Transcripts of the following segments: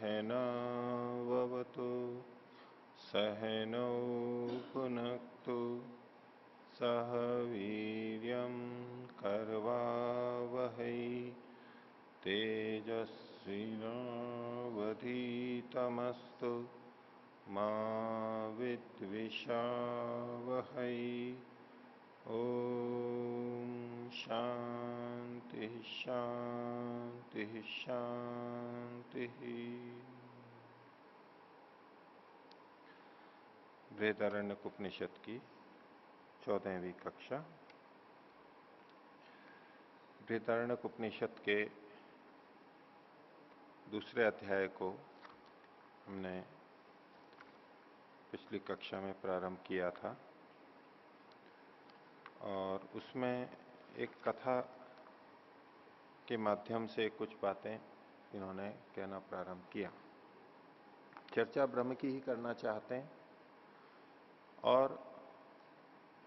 सहनाववतु सहनौ पुनक्तु सह वीर्यं करवावहै तेजस्विनावधीतमस्तु मा विद्विषावहै। ओम शांति शांति शांति। बृहदारण्यक उपनिषद की 14वीं कक्षा। बृहदारण्यक उपनिषद के दूसरे अध्याय को हमने पिछली कक्षा में प्रारंभ किया था और उसमें एक कथा के माध्यम से कुछ बातें इन्होंने कहना प्रारंभ किया। चर्चा ब्रह्म की ही करना चाहते हैं और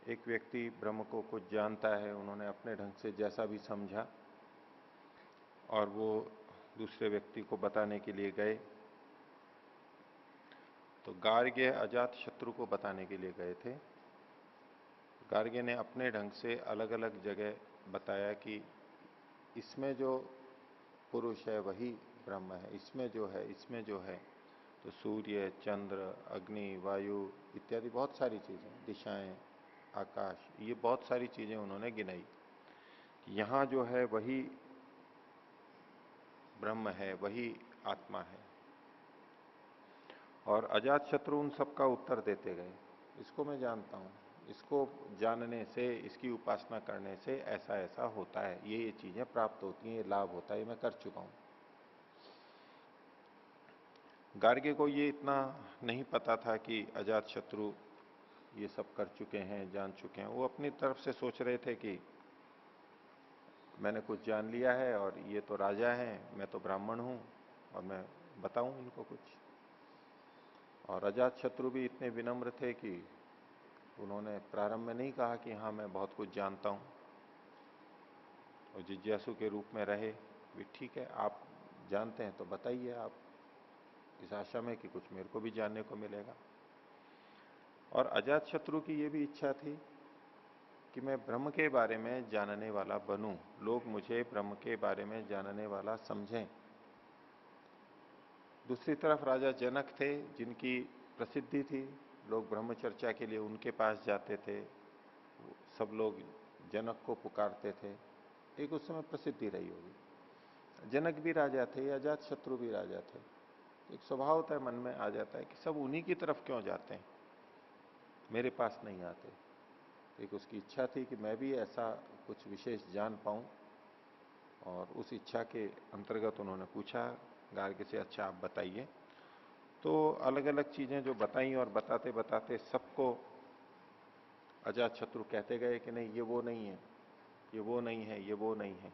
एक व्यक्ति ब्रह्म को कुछ जानता है, उन्होंने अपने ढंग से जैसा भी समझा और वो दूसरे व्यक्ति को बताने के लिए गए। तो गार्ग्य अजात शत्रु को बताने के लिए गए थे। गार्ग्य ने अपने ढंग से अलग अलग जगह बताया कि इसमें जो पुरुष है वही ब्रह्म है, इसमें जो है तो सूर्य, चंद्र, अग्नि, वायु इत्यादि बहुत सारी चीजें, दिशाएं, आकाश, ये बहुत सारी चीजें उन्होंने गिनाई। यहां जो है वही ब्रह्म है, वही आत्मा है। और अजात शत्रु उन सबका उत्तर देते गए, इसको मैं जानता हूं, इसको जानने से, इसकी उपासना करने से ऐसा ऐसा होता है, ये चीजें प्राप्त होती हैं, ये लाभ होता है, ये मैं कर चुका हूं। गार्ग्य को ये इतना नहीं पता था कि अजात शत्रु ये सब कर चुके हैं, जान चुके हैं। वो अपनी तरफ से सोच रहे थे कि मैंने कुछ जान लिया है और ये तो राजा हैं, मैं तो ब्राह्मण हूं और मैं बताऊं इनको कुछ। और अजात शत्रु भी इतने विनम्र थे कि उन्होंने प्रारंभ में नहीं कहा कि हाँ मैं बहुत कुछ जानता हूं, और जिज्ञासु के रूप में रहे भी। ठीक है, आप जानते हैं तो बताइए, आप इस आशा में कि कुछ मेरे को भी जानने को मिलेगा। और अजात शत्रु की यह भी इच्छा थी कि मैं ब्रह्म के बारे में जानने वाला बनूं, लोग मुझे ब्रह्म के बारे में जानने वाला समझें। दूसरी तरफ राजा जनक थे, जिनकी प्रसिद्धि थी, लोग ब्रह्म चर्चा के लिए उनके पास जाते थे, सब लोग जनक को पुकारते थे। एक उस समय प्रसिद्धि रही होगी। जनक भी राजा थे, अजात शत्रु भी राजा थे। एक स्वभाव होता है, मन में आ जाता है कि सब उन्हीं की तरफ क्यों जाते हैं, मेरे पास नहीं आते। एक उसकी इच्छा थी कि मैं भी ऐसा कुछ विशेष जान पाऊं, और उस इच्छा के अंतर्गत उन्होंने पूछा गार्ग्य से, अच्छा आप बताइए। तो अलग अलग चीजें जो बताई, और बताते बताते सबको अजात शत्रु कहते गए कि नहीं, ये वो नहीं है, ये वो नहीं है, ये वो नहीं है।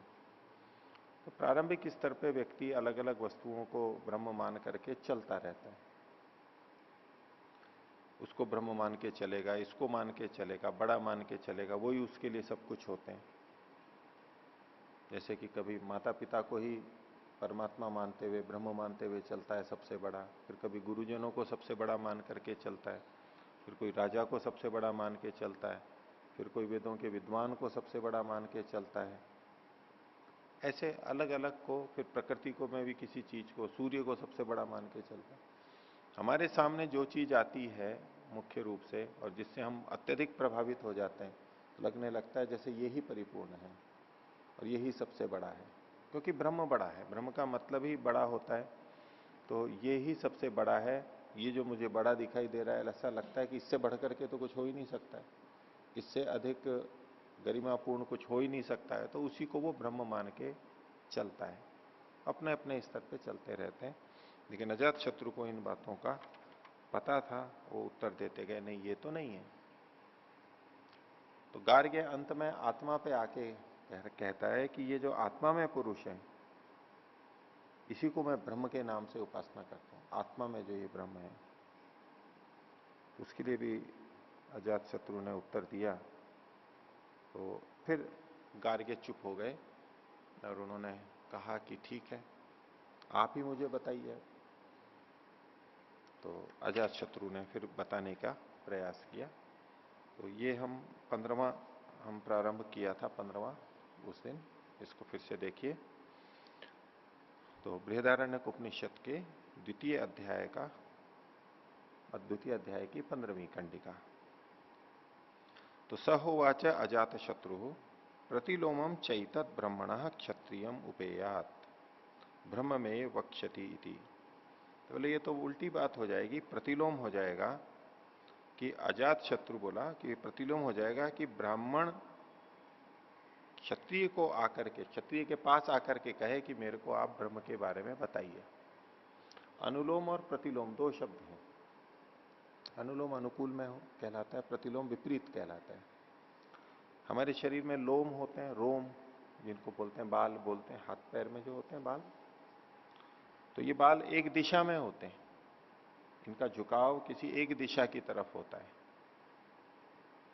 तो प्रारंभिक स्तर पे व्यक्ति अलग अलग वस्तुओं को ब्रह्म मान करके चलता रहता है। उसको ब्रह्म मान के चलेगा, इसको मान के चलेगा, बड़ा मान के चलेगा, वही उसके लिए सब कुछ होते हैं। जैसे कि कभी माता पिता को ही परमात्मा मानते हुए, ब्रह्म मानते हुए चलता है सबसे बड़ा, फिर कभी गुरुजनों को सबसे बड़ा मान करके चलता है, फिर कोई राजा को सबसे बड़ा मान के चलता है, फिर कोई वेदों के विद्वान को सबसे बड़ा मान के चलता है। ऐसे अलग अलग को, फिर प्रकृति को में भी किसी चीज को, सूर्य को सबसे बड़ा मान के चलता है। हमारे सामने जो चीज आती है मुख्य रूप से, और जिससे हम अत्यधिक प्रभावित हो जाते हैं, लगने लगता है जैसे यही परिपूर्ण है और यही सबसे बड़ा है, क्योंकि ब्रह्म बड़ा है। ब्रह्म का मतलब ही बड़ा होता है, तो ये ही सबसे बड़ा है। ये जो मुझे बड़ा दिखाई दे रहा है, ऐसा लगता है कि इससे बढ़कर के तो कुछ हो ही नहीं सकता है, इससे अधिक गरिमापूर्ण कुछ हो ही नहीं सकता है, तो उसी को वो ब्रह्म मान के चलता है। अपने अपने स्तर पे चलते रहते हैं। लेकिन अजात शत्रु को इन बातों का पता था, वो उत्तर देते गए, नहीं ये तो नहीं है। तो गार्ग्य अंत में आत्मा पे आके कहता है कि ये जो आत्मा में पुरुष है, इसी को मैं ब्रह्म के नाम से उपासना करता हूं। आत्मा में जो ये ब्रह्म है, उसके लिए भी अजात शत्रु ने उत्तर दिया। तो फिर गार्ग्य चुप हो गए और उन्होंने कहा कि ठीक है, आप ही मुझे बताइए। तो अजात शत्रु ने फिर बताने का प्रयास किया। तो ये हम 15वां हम प्रारंभ किया था, 15वां उस दिन, इसको फिर से देखिए। तो बृहदारण्यक उपनिषद के द्वितीय अध्याय का, द्वितीय अध्याय की 15वीं कंडिका। तो सहोवाच अजात शत्रु प्रतिलोमम चैतत ब्रह्मण क्षत्रियम उपेयात ब्रह्म में वक्ष्यति इति। तो बोले ये तो उल्टी बात हो जाएगी, प्रतिलोम हो जाएगा कि अजात शत्रु बोला कि प्रतिलोम हो जाएगा कि ब्राह्मण क्षत्रिय को आकर के, क्षत्रिय के पास आकर के कहे कि मेरे को आप ब्रह्म के बारे में बताइए। अनुलोम और प्रतिलोम दो शब्द हैं। अनुलोम अनुकूल में हो कहलाता है, प्रतिलोम विपरीत कहलाता है। हमारे शरीर में लोम होते हैं, रोम जिनको बोलते हैं, बाल बोलते हैं, हाथ पैर में जो होते हैं बाल, तो ये बाल एक दिशा में होते हैं, इनका झुकाव किसी एक दिशा की तरफ होता है।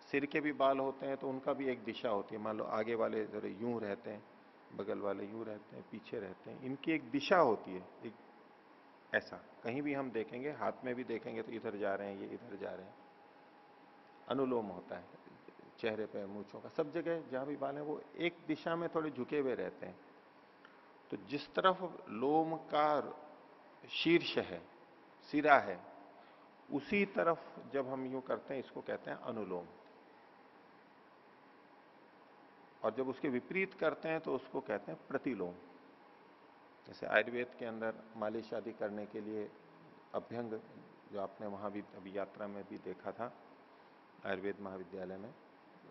सिर के भी बाल होते हैं तो उनका भी एक दिशा होती है। मान लो आगे वाले जरा यूं रहते हैं, बगल वाले यूं रहते हैं, पीछे रहते हैं, इनकी एक दिशा होती है। एक ऐसा कहीं भी हम देखेंगे, हाथ में भी देखेंगे तो इधर जा रहे हैं, ये इधर जा रहे हैं। अनुलोम होता है चेहरे पे, मूंछों का, सब जगह जहां भी बाल है वो एक दिशा में थोड़े झुके हुए रहते हैं। तो जिस तरफ लोम का शीर्ष है, सिरा है, उसी तरफ जब हम यूं करते हैं इसको कहते हैं अनुलोम। और जब उसके विपरीत करते हैं तो उसको कहते हैं प्रतिलोम। जैसे आयुर्वेद के अंदर मालिश आदि करने के लिए अभ्यंग, जो आपने वहां भी अभी यात्रा में भी देखा था, आयुर्वेद महाविद्यालय में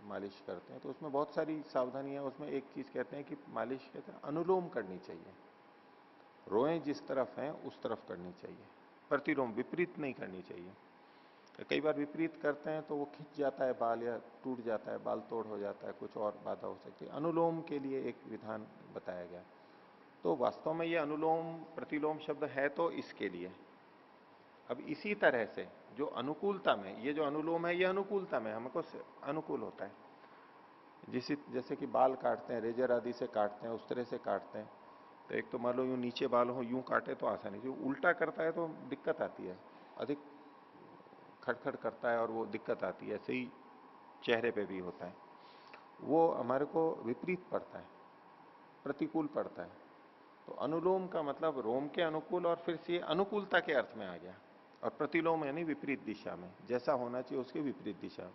मालिश करते हैं तो उसमें बहुत सारी सावधानियां, उसमें एक चीज कहते हैं कि मालिश कहते हैं अनुलोम करनी चाहिए। रोएं जिस तरफ हैं उस तरफ करनी चाहिए, प्रतिलोम विपरीत नहीं करनी चाहिए। कई बार विपरीत करते हैं तो वो खिंच जाता है बाल, या टूट जाता है, बाल तोड़ हो जाता है, कुछ और बाधा हो सकती है। अनुलोम के लिए एक विधान बताया गया। तो वास्तव में ये अनुलोम प्रतिलोम शब्द है तो इसके लिए। अब इसी तरह से जो अनुकूलता में, ये जो अनुलोम है ये अनुकूलता में हमको अनुकूल होता है। जैसे कि बाल काटते हैं, रेजर आदि से काटते हैं, उस तरह से काटते हैं। तो एक तो मान लो यूं नीचे बाल हो, यूं काटे तो आसानी, जो उल्टा करता है तो दिक्कत आती है, अधिक खड़खड़ करता है और वो दिक्कत आती है। ऐसे ही चेहरे पे भी होता है, वो हमारे को विपरीत पड़ता है, प्रतिकूल पड़ता है। तो अनुलोम का मतलब रोम के अनुकूल, और फिर से अनुकूलता के अर्थ में आ गया। और प्रतिलोम यानी विपरीत दिशा में, जैसा होना चाहिए उसके विपरीत दिशा।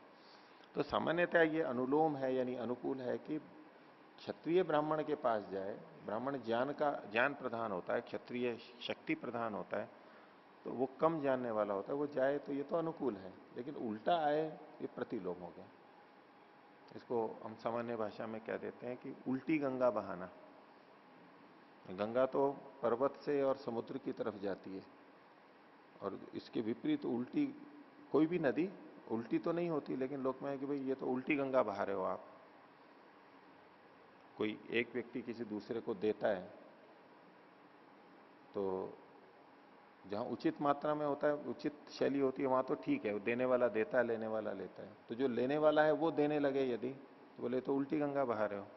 तो सामान्यतः ये अनुलोम है यानी अनुकूल है कि क्षत्रिय ब्राह्मण के पास जाए, ब्राह्मण ज्ञान प्रधान होता है, क्षत्रिय शक्ति प्रधान होता है, तो वो कम जानने वाला होता है, वो जाए तो ये तो अनुकूल है। लेकिन उल्टा आए ये प्रतिलोम हो गया। इसको हम सामान्य भाषा में कह देते हैं कि उल्टी गंगा बहाना। गंगा तो पर्वत से और समुद्र की तरफ जाती है, और इसके विपरीत उल्टी, कोई भी नदी उल्टी तो नहीं होती, लेकिन लोग में है कि भाई ये तो उल्टी गंगा बहा रहे हो आप। कोई एक व्यक्ति किसी दूसरे को देता है तो जहां उचित मात्रा में होता है, उचित शैली होती है, वहां तो ठीक है, देने वाला देता है, लेने वाला लेता है। तो जो लेने वाला है वो देने लगे यदि, तो बोले तो उल्टी गंगा बहा रहे हो।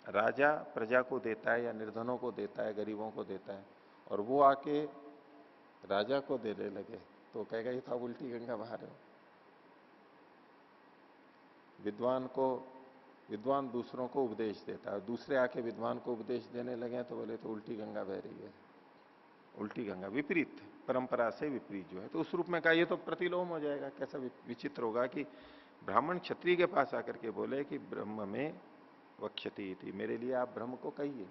राजा प्रजा को देता है या निर्धनों को देता है, गरीबों को देता है, और वो आके राजा को देने लगे तो कहेगा ये तो आप उल्टी गंगा बहा रहे हो। विद्वान दूसरों को उपदेश देता है, दूसरे आके विद्वान को उपदेश देने लगे तो बोले तो उल्टी गंगा बह रही है। उल्टी गंगा विपरीत, परंपरा से विपरीत जो है, तो उस रूप में कहा ये तो प्रतिलोम हो जाएगा। कैसा विचित्र होगा कि ब्राह्मण क्षत्रिय के पास आकर के बोले कि ब्रह्म में वक्ष्यति थी, मेरे लिए आप ब्रह्म को कहिए।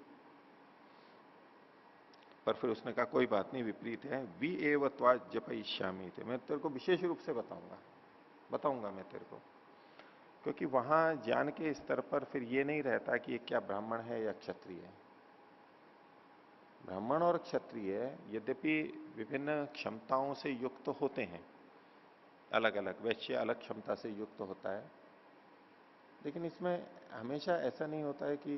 पर फिर उसने कहा कोई बात नहीं, विपरीत है, वी एवत्वा जपयिष्यामि थे, मैं तेरे को विशेष रूप से बताऊंगा मैं तेरे को। क्योंकि वहां ज्ञान के स्तर पर फिर ये नहीं रहता कि ये क्या ब्राह्मण है या क्षत्रिय है। ब्राह्मण और क्षत्रिय यद्यपि विभिन्न क्षमताओं से युक्त होते हैं, अलग अलग, वैश्य अलग क्षमता से युक्त होता है, लेकिन इसमें हमेशा ऐसा नहीं होता है कि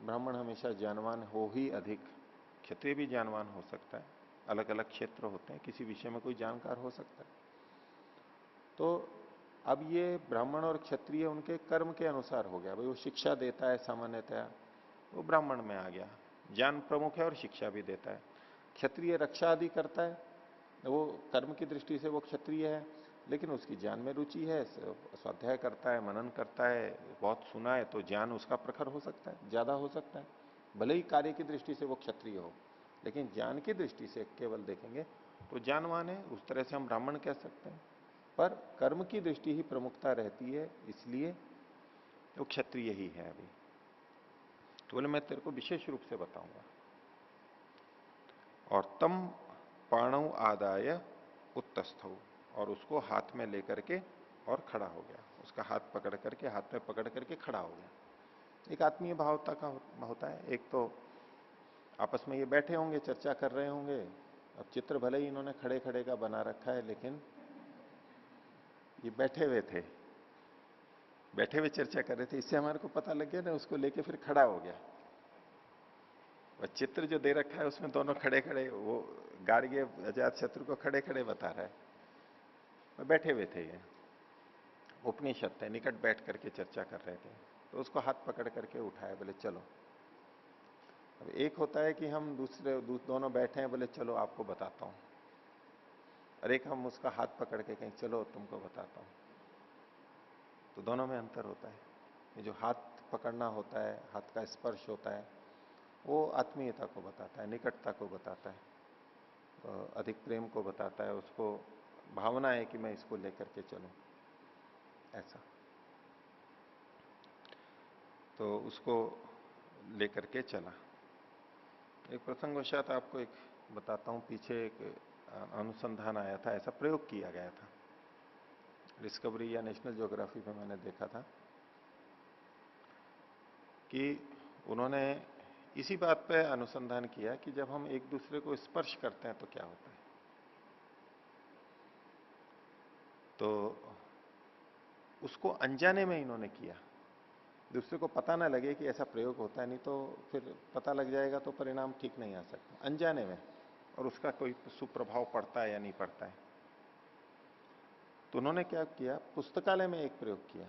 ब्राह्मण हमेशा ज्ञानवान हो ही अधिक, क्षत्रिय भी ज्ञानवान हो सकता है। अलग अलग क्षेत्र होते हैं, किसी विषय में कोई जानकार हो सकता है। तो अब ये ब्राह्मण और क्षत्रिय उनके कर्म के अनुसार हो गया। भाई वो शिक्षा देता है सामान्यतया, वो ब्राह्मण में आ गया, ज्ञान प्रमुख है और शिक्षा भी देता है। क्षत्रिय रक्षा आदि करता है, वो कर्म की दृष्टि से वो क्षत्रिय है, लेकिन उसकी ज्ञान में रुचि है, स्वाध्याय करता है, मनन करता है, बहुत सुना है, तो ज्ञान उसका प्रखर हो सकता है, ज्यादा हो सकता है। भले ही कार्य की दृष्टि से वो क्षत्रिय हो, लेकिन ज्ञान की दृष्टि से केवल देखेंगे तो ज्ञानवान है, उस तरह से हम ब्राह्मण कह सकते हैं। पर कर्म की दृष्टि ही प्रमुखता रहती है, इसलिए वो क्षत्रिय ही है अभी। तो बोले मैं तेरे को विशेष रूप से बताऊंगा। और तम पाणव आदाय उत्तस्थ, और उसको हाथ में लेकर के और खड़ा हो गया, उसका हाथ पकड़ करके, हाथ में पकड़ करके खड़ा हो गया। एक आत्मीय भावता का होता है। एक तो आपस में ये बैठे होंगे, चर्चा कर रहे होंगे। अब चित्र भले ही इन्होंने खड़े खड़े का बना रखा है, लेकिन ये बैठे हुए थे, बैठे हुए चर्चा कर रहे थे, इससे हमारे को पता लग गया ना, उसको लेके फिर खड़ा हो गया। वह चित्र जो दे रखा है उसमें दोनों खड़े खड़े, वो गार्ग्य अजात शत्रु को खड़े खड़े बता रहा है, वह बैठे हुए थे। ये उपनिषद थे, निकट बैठ करके चर्चा कर रहे थे, तो उसको हाथ पकड़ करके उठाया, बोले चलो। अब एक होता है कि हम दोनों बैठे हैं, बोले चलो आपको बताता हूं, और एक हम उसका हाथ पकड़ के कहें चलो तुमको बताता हूं। तो दोनों में अंतर होता है। ये जो हाथ पकड़ना होता है, हाथ का स्पर्श होता है, वो आत्मीयता को बताता है, निकटता को बताता है, अधिक प्रेम को बताता है, उसको भावना है कि मैं इसको लेकर के चलूं, ऐसा। तो उसको लेकर के चला। एक प्रसंगवशात आपको एक बताता हूं, पीछे एक अनुसंधान आया था, ऐसा प्रयोग किया गया था, डिस्कवरी या नेशनल ज्योग्राफी में मैंने देखा था कि उन्होंने इसी बात पे अनुसंधान किया कि जब हम एक दूसरे को स्पर्श करते हैं तो क्या होता है। तो उसको अनजाने में इन्होंने किया, दूसरे को पता ना लगे कि ऐसा प्रयोग होता है, नहीं तो फिर पता लग जाएगा तो परिणाम ठीक नहीं आ सकता, अनजाने में, और उसका कोई सुप्रभाव पड़ता है या नहीं पड़ता है। तो उन्होंने क्या किया, पुस्तकालय में एक प्रयोग किया।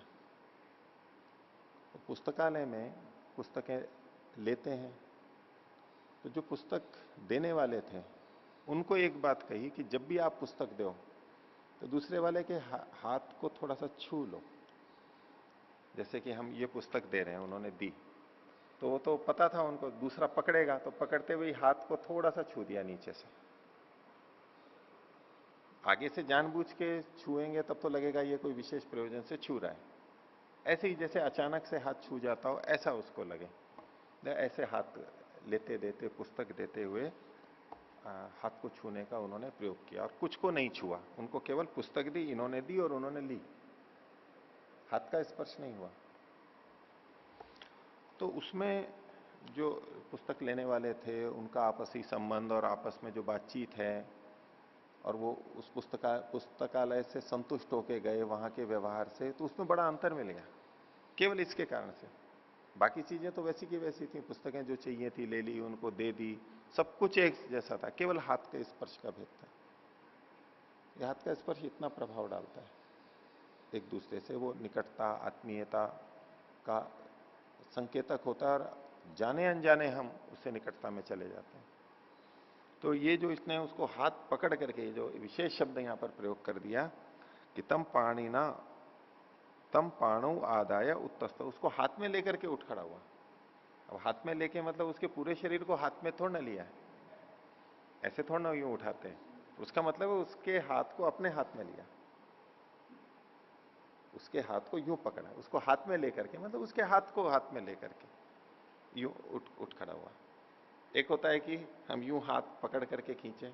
तो पुस्तकालय में पुस्तकें लेते हैं, तो जो पुस्तक देने वाले थे उनको एक बात कही कि जब भी आप पुस्तक दो तो दूसरे वाले के हाथ को थोड़ा सा छू लो। जैसे कि हम ये पुस्तक दे रहे हैं, उन्होंने दी, तो वो तो पता था उनको दूसरा पकड़ेगा, तो पकड़ते हुए हाथ को थोड़ा सा छू दिया नीचे से। आगे से जानबूझ के छुएंगे तब तो लगेगा ये कोई विशेष प्रयोजन से छू रहा है, ऐसे ही जैसे अचानक से हाथ छू जाता हो ऐसा उसको लगे। ऐसे हाथ लेते देते, पुस्तक देते हुए हाथ को छूने का उन्होंने प्रयोग किया, और कुछ को नहीं छुआ, उनको केवल पुस्तक दी, इन्होंने दी और उन्होंने ली, हाथ का स्पर्श नहीं हुआ। तो उसमें जो पुस्तक लेने वाले थे उनका आपसी संबंध और आपस में जो बातचीत है, और वो उस पुस्तकालय से संतुष्ट होके गए वहां के व्यवहार से, तो उसमें बड़ा अंतर मिल गया केवल इसके कारण से। बाकी चीजें तो वैसी की वैसी थी, पुस्तकें जो चाहिए थी ले ली, उनको दे दी, सब कुछ एक जैसा था, केवल हाथ के स्पर्श का भेद था। ये हाथ का स्पर्श इतना प्रभाव डालता है एक दूसरे से, वो निकटता, आत्मीयता का संकेतक होता है, और जाने अनजाने हम उससे निकटता में चले जाते हैं। तो ये जो इसने उसको हाथ पकड़ करके जो विशेष शब्द यहां पर प्रयोग कर दिया कि तम पाणी ना, तम पाणु आदाय उत्तस्त, उसको हाथ में लेकर के उठ खड़ा हुआ। अब हाथ में लेके मतलब उसके पूरे शरीर को हाथ में थोड़ा ना लिया है, ऐसे थोड़ा ना यूं उठाते हैं, उसका मतलब है उसके हाथ को अपने हाथ में लिया, उसके हाथ को यूं पकड़ा, उसको हाथ में लेकर के, मतलब उसके हाथ को हाथ में लेकर के यूं उठ उठ खड़ा हुआ। एक होता है कि हम यूं हाथ पकड़ करके खींचे,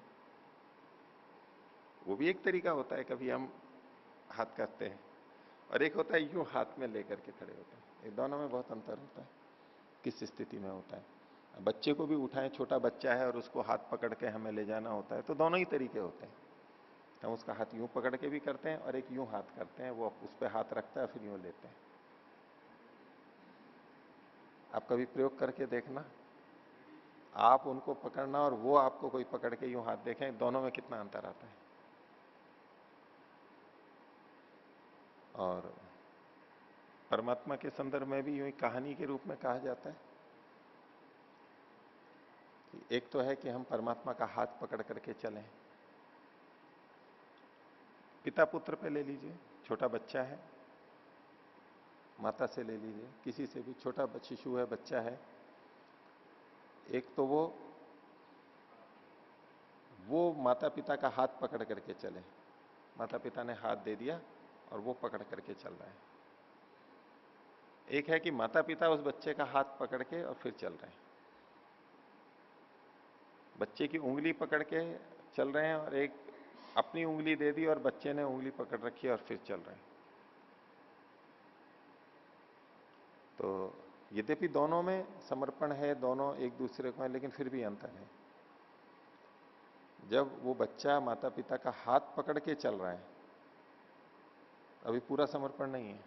वो भी एक तरीका होता है, कभी हम हाथ करते हैं, और एक होता है यूं हाथ में लेकर के खड़े होते हैं। ये दोनों में बहुत अंतर होता है, किस स्थिति में होता है। बच्चे को भी उठाएं, छोटा बच्चा है और उसको हाथ पकड़ के हमें ले जाना होता है, तो दोनों ही तरीके होते हैं। हम उसका हाथ यूं पकड़ के भी करते हैं, और एक यूं हाथ करते हैं, वो उस पर हाथ रखता है फिर यूं लेते हैं। आप कभी प्रयोग करके देखना, आप उनको पकड़ना और वो आपको कोई पकड़ के यूं हाथ देखें, दोनों में कितना अंतर आता है। और परमात्मा के संदर्भ में भी यूं ही कहानी के रूप में कहा जाता है कि एक तो है कि हम परमात्मा का हाथ पकड़ करके चलें, पिता पुत्र पे ले लीजिए, छोटा बच्चा है, माता से ले लीजिए, किसी से भी, छोटा शिशु है, बच्चा है, एक तो वो माता पिता का हाथ पकड़ करके चले, माता पिता ने हाथ दे दिया और वो पकड़ करके चल रहा है। एक है कि माता पिता उस बच्चे का हाथ पकड़ के और फिर चल रहे हैं, बच्चे की उंगली पकड़ के चल रहे हैं, और एक अपनी उंगली दे दी और बच्चे ने उंगली पकड़ रखी और फिर चल रहे हैं। तो यद्यपि दोनों में समर्पण है, दोनों एक दूसरे को है, लेकिन फिर भी अंतर है। जब वो बच्चा माता पिता का हाथ पकड़ के चल रहा है, अभी पूरा समर्पण नहीं है।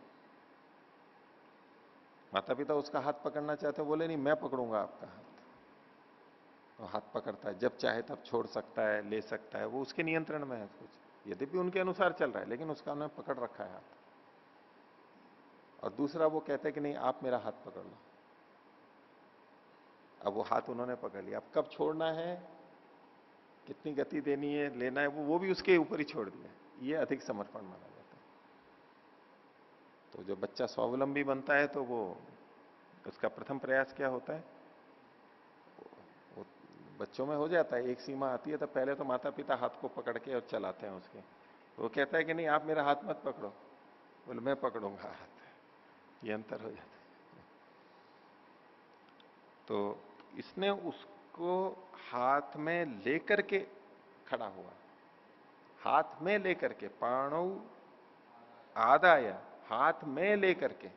माता पिता उसका हाथ पकड़ना चाहते हैं, बोले नहीं मैं पकड़ूंगा आपका हाथ, तो हाथ पकड़ता है, जब चाहे तब छोड़ सकता है, ले सकता है, वो उसके नियंत्रण में है कुछ, यद्यपि उनके अनुसार चल रहा है, लेकिन उसका उन्होंने पकड़ रखा है हाथ। और दूसरा वो कहते हैं कि नहीं आप मेरा हाथ पकड़ लो। अब वो हाथ उन्होंने पकड़ लिया, अब कब छोड़ना है, कितनी गति देनी है, लेना है, वो भी उसके ऊपर ही छोड़ दिया, ये अधिक समर्पण माना जाता है। तो जो बच्चा स्वावलंबी बनता है, तो वो उसका प्रथम प्रयास क्या होता है, वो बच्चों में हो जाता है, एक सीमा आती है, तो पहले तो माता पिता हाथ को पकड़ के और चलाते हैं उसके, तो वो कहता है कि नहीं आप मेरा हाथ मत पकड़ो, बोले मैं पकड़ूंगा हाथ, ये अंतर हो जाता है। तो इसने उसको हाथ में लेकर के खड़ा हुआ, हाथ में लेकर के, पाणौ आदाय, हाथ में लेकर के,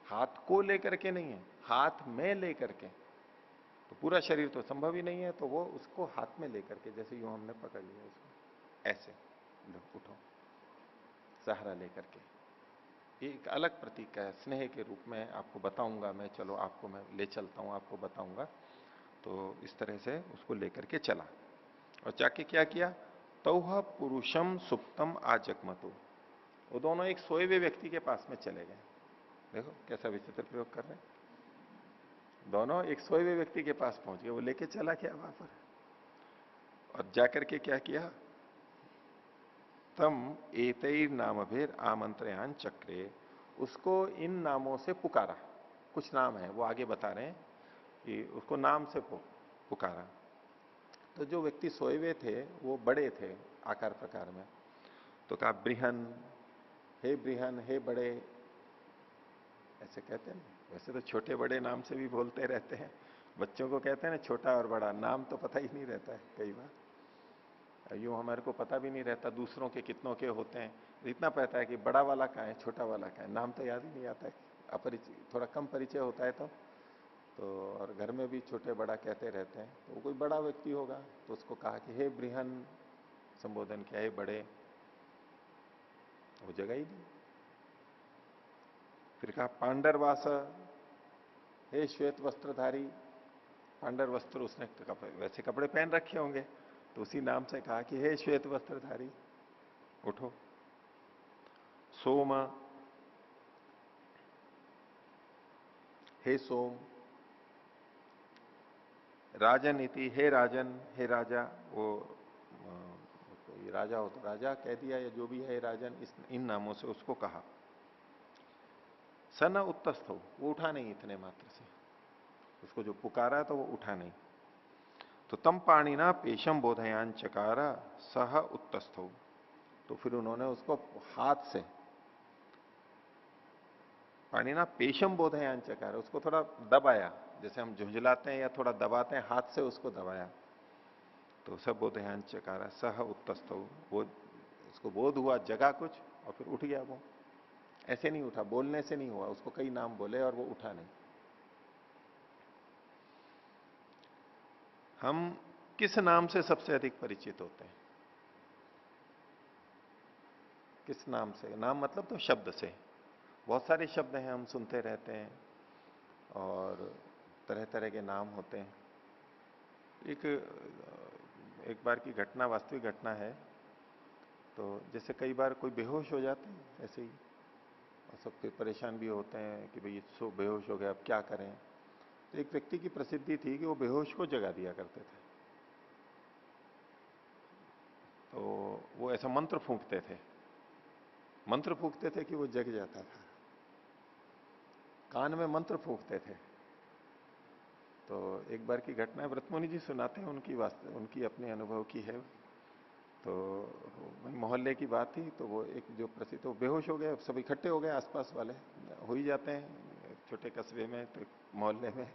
हाथ को लेकर के नहीं है, हाथ में लेकर के, तो पूरा शरीर तो संभव ही नहीं है, तो वो उसको हाथ में लेकर के, जैसे यूं हमने पकड़ लिया उसको, ऐसे लो उठो, सहारा लेकर के, ये एक अलग प्रतीक है, स्नेह के रूप में आपको बताऊंगा मैं, चलो आपको मैं ले चलता हूं, आपको बताऊंगा। तो इस तरह से उसको लेकर के चला और जाके क्या किया, तौह पुरुषम सुप्तम आजगमतु, वो दोनों एक सोए हुए व्यक्ति के पास में चले गए। देखो कैसा विचित्र प्रयोग कर रहे हैं, दोनों एक सोए हुए व्यक्ति के पास पहुंच गए, वो लेके चला गया वहां पर, और जाकर के क्या किया, तम एतैर नाम भेर आमंत्रयान चक्रे, उसको इन नामों से पुकारा, कुछ नाम है वो आगे बता रहे हैं कि उसको नाम से पुकारा। तो जो व्यक्ति सोए हुए थे वो बड़े थे आकार प्रकार में, तो कहा बृहन, हे बड़े, ऐसे कहते हैं। वैसे तो छोटे बड़े नाम से भी बोलते रहते हैं, बच्चों को कहते हैं ना छोटा और बड़ा, नाम तो पता ही नहीं रहता है कई बार, यूं हमारे को पता भी नहीं रहता दूसरों के कितनों के होते हैं, इतना पता है कि बड़ा वाला कहाँ है, छोटा वाला कहाँ है, नाम तो याद ही नहीं आता है, अपरिचय, थोड़ा कम परिचय होता है तो और घर में भी छोटे बड़ा कहते रहते हैं, तो वो कोई बड़ा व्यक्ति होगा, तो उसको कहा कि हे बृहन, संबोधन किया, हे बड़े, वो जगह ही नहीं। फिर कहा पांडरवास, हे श्वेत वस्त्रधारी, पांडर वस्त्र, उसने कपड़े, वैसे कपड़े पहन रखे होंगे, तो उसी नाम से कहा कि हे श्वेत वस्त्रधारी उठो। सोम, हे सोम। राजन इति, हे राजन, हे राजा, वो कोई राजा हो तो राजा कह दिया, या जो भी है राजन, इन नामों से उसको कहा। सन उत्तस्थ हो, वो उठा नहीं इतने मात्र से, उसको जो पुकारा तो वो उठा नहीं। तो तम पाणिना पेशम बोधयान चकारा सह उत्तस्थ हो, तो फिर उन्होंने उसको हाथ से, पाणिना पेशम बोधयान चकारा, उसको थोड़ा दबाया, जैसे हम झुंझलाते हैं या थोड़ा दबाते हैं, हाथ से उसको दबाया, तो सब बोधयान चकारा सह उत्तस्थ हो, वो उसको बोध हुआ, जगा कुछ, और फिर उठ गया वो। ऐसे नहीं उठा, बोलने से नहीं हुआ, उसको कई नाम बोले और वो उठा नहीं। हम किस नाम से सबसे अधिक परिचित होते हैं, किस नाम से, नाम मतलब तो शब्द से, बहुत सारे शब्द हैं हम सुनते रहते हैं और तरह तरह के नाम होते हैं। एक एक बार की घटना, वास्तविक घटना है, तो जैसे कई बार कोई बेहोश हो जाते हैं ऐसे ही, और सब फिर परेशान भी होते हैं कि भाई सो बेहोश हो गया, अब क्या करें। तो एक व्यक्ति की प्रसिद्धि थी कि वो बेहोश को जगा दिया करते थे, तो वो ऐसा मंत्र फूंकते थे, मंत्र फूंकते थे कि वो जग जाता था, कान में मंत्र फूंकते थे। तो एक बार की घटना है, व्रतमुनि जी सुनाते हैं, उनकी अपने अनुभव की है। तो वही मोहल्ले की बात थी, तो वो एक जो प्रसिद्ध, वो बेहोश हो गए, सब इकट्ठे हो गए, आसपास वाले हो ही जाते हैं छोटे कस्बे में, तो मोहल्ले में।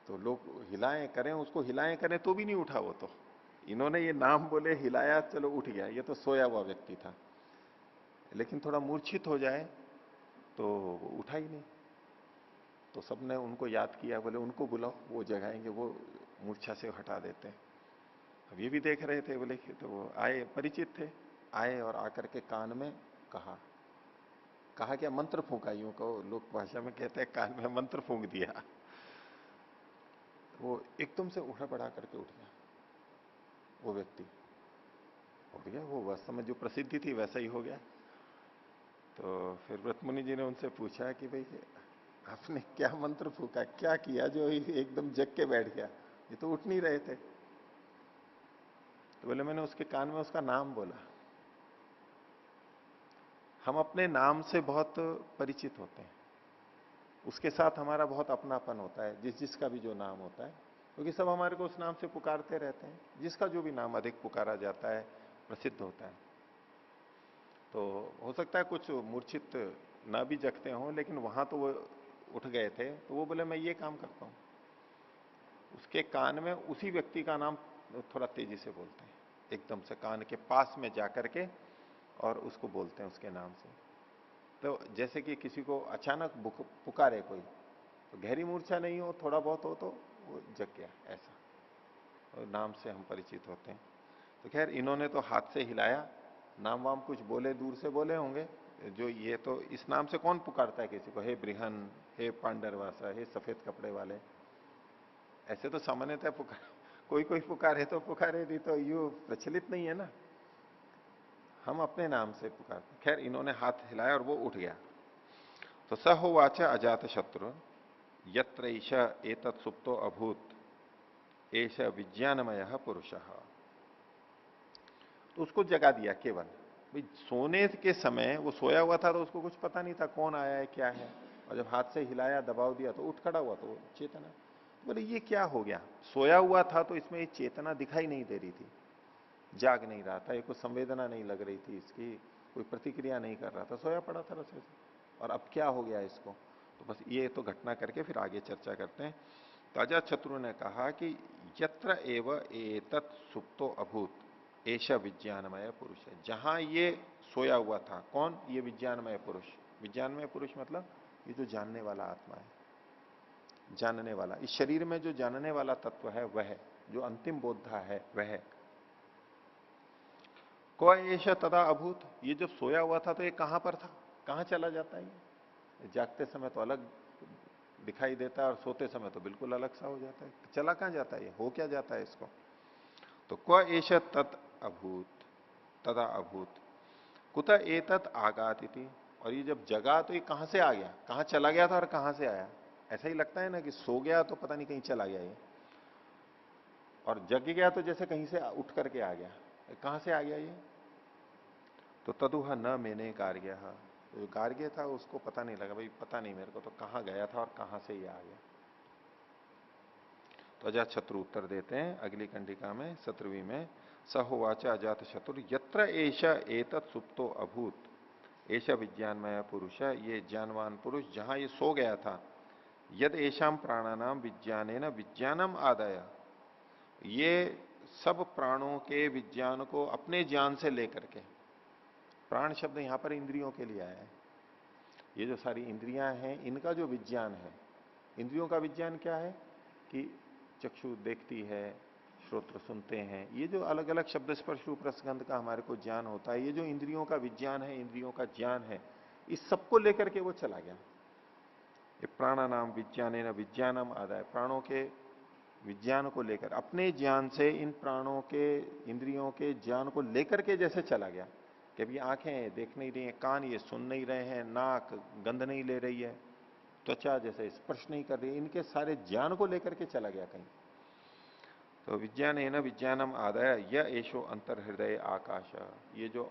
तो लोग हिलाएं करें उसको, हिलाएं करें तो भी नहीं उठा वो तो। इन्होंने ये नाम बोले, हिलाया, चलो उठ गया, ये तो सोया हुआ व्यक्ति था। लेकिन थोड़ा मूर्छित हो जाए तो वो उठा ही नहीं। तो सबने उनको याद किया, बोले उनको बुलाओ, वो जगाएंगे, वो मूर्छा से हटा देते हैं। अब ये भी देख रहे थे, बोले कि तो वो आए, परिचित थे, आए और आकर के कान में कहा। कहा क्या? मंत्र फूंका, यूं कहो, लोक भाषा में कहते हैं कान में मंत्र फूंक दिया। वो एकदम से उठा पड़ा करके उठ गया, वो व्यक्ति उठ गया, वो वास्तव में जो प्रसिद्धि थी वैसा ही हो गया। तो फिर व्रतमुनि जी ने उनसे पूछा कि भाई आपने क्या मंत्र फूका, क्या किया जो एकदम जग के बैठ गया, ये तो उठ नहीं रहे थे। तो बोले मैंने उसके कान में उसका नाम बोला। हम अपने नाम से बहुत परिचित होते हैं, उसके साथ हमारा बहुत अपनापन होता है, जिसका भी जो नाम होता है, क्योंकि सब हमारे को उस नाम से पुकारते रहते हैं, जिसका जो भी नाम अधिक पुकारा जाता है, प्रसिद्ध होता है। तो हो सकता है कुछ मूर्छित ना भी जगते हों, लेकिन वहां तो वो उठ गए थे। तो वो बोले मैं ये काम करता हूं, उसके कान में उसी व्यक्ति का नाम थोड़ा तेजी से बोलते हैं, एकदम से कान के पास में जाकर के, और उसको बोलते हैं उसके नाम से। तो जैसे कि किसी को अचानक पुकारे कोई, तो गहरी मूर्छा नहीं हो, थोड़ा बहुत हो, तो वो जग गया, ऐसा। और नाम से हम परिचित होते हैं। तो खैर इन्होंने तो हाथ से हिलाया, नाम वाम कुछ बोले, दूर से बोले होंगे। जो ये तो इस नाम से कौन पुकारता है किसी को, हे बृहन, हे पांडरवासा, हे सफेद कपड़े वाले, ऐसे तो सामान्यतः पुकार, कोई कोई पुकारे तो पुकारे, नहीं तो यू प्रचलित नहीं है ना, हम अपने नाम से पुकारते। खैर इन्होंने हाथ हिलाया और वो उठ गया। तो स होवाच अजात शत्रु यत्र ईश एतत् सुप्तो अभूत एष विज्ञानमय पुरुष। तो उसको जगा दिया केवल। भाई सोने के समय वो सोया हुआ था, तो उसको कुछ पता नहीं था कौन आया है क्या है, और जब हाथ से हिलाया, दबाव दिया, तो उठ खड़ा हुआ, तो वो चेतना। तो बोले ये क्या हो गया, सोया हुआ था तो इसमें ये चेतना दिखाई नहीं दे रही थी, जाग नहीं रहा था, ये कोई संवेदना नहीं लग रही थी इसकी, कोई प्रतिक्रिया नहीं कर रहा था, सोया पड़ा था रसे से। और अब क्या हो गया इसको? तो बस ये तो घटना करके फिर आगे चर्चा करते हैं। ताजा शत्रु ने कहा कि यत्र एव एतत् सुप्तो अभूत ऐसा विज्ञानमय पुरुष है। जहां ये सोया हुआ था, कौन? ये विज्ञानमय पुरुष। विज्ञानमय पुरुष मतलब ये जो जानने वाला आत्मा है, जानने वाला, इस शरीर में जो जानने वाला तत्व है वह, जो अंतिम बोधा है वह। को ऐसा तदा अभूत, ये जब सोया हुआ था तो ये कहां पर था, कहां चला जाता है ये? जागते समय तो अलग दिखाई देता है, और सोते समय तो बिल्कुल अलग सा हो जाता है, चला कहां जाता है ये, हो क्या जाता है इसको? तो क्व एष तत् अभूत, तदा अभूत, कुत एतत् आगात इति। और ये जब जगा तो ये कहां से आ गया, कहां चला गया था और कहां से आया? ऐसा ही लगता है ना कि सो गया तो पता नहीं कहीं चला गया ये, और जग गया तो जैसे कहीं से उठ करके आ गया, कहां से आ गया ये? तो तदुह न मैंने गार्ग्य, तो जो गार्ग्य था उसको पता नहीं लगा, भाई पता नहीं मेरे को तो कहां गया था और कहां से ये आ गया। तो अजात शत्रु उत्तर देते हैं अगली कंडिका में, 17वीं में। सहोवाच अजात शत्रु यत्र एष एतत् सुप्तो अभूत ऐसा विज्ञानमय पुरुष, ये ज्ञानवान पुरुष जहां ये सो गया था, यद ऐशाम प्राणानाम विज्ञान विज्ञानम आदाय, ये सब प्राणों के विज्ञान को अपने ज्ञान से लेकर के, प्राण शब्द यहां पर इंद्रियों के लिए आया है। ये जो सारी इंद्रियां हैं इनका जो विज्ञान है, इंद्रियों का विज्ञान क्या है कि चक्षु देखती है, श्रोत्र सुनते हैं, ये जो अलग अलग शब्द स्पर्श रूप रसगंध का हमारे को ज्ञान होता है, ये जो इंद्रियों का विज्ञान है, इंद्रियों का ज्ञान है, इस सबको लेकर के वो चला गया। ये प्राणानाम विज्ञान विज्ञानम आदाय, प्राणों के विज्ञान को लेकर, अपने ज्ञान से इन प्राणों के, इंद्रियों के ज्ञान को लेकर के जैसे चला गया कि अभी आंखें देख नहीं रही हैं, कान ये सुन नहीं रहे हैं, नाक गंध नहीं ले रही है, त्वचा जैसे स्पर्श नहीं कर रही, इनके सारे ज्ञान को लेकर के चला गया कहीं। तो विज्ञान है ना, विज्ञानम आदाय यह एशो अंतर हृदय आकाश, ये जो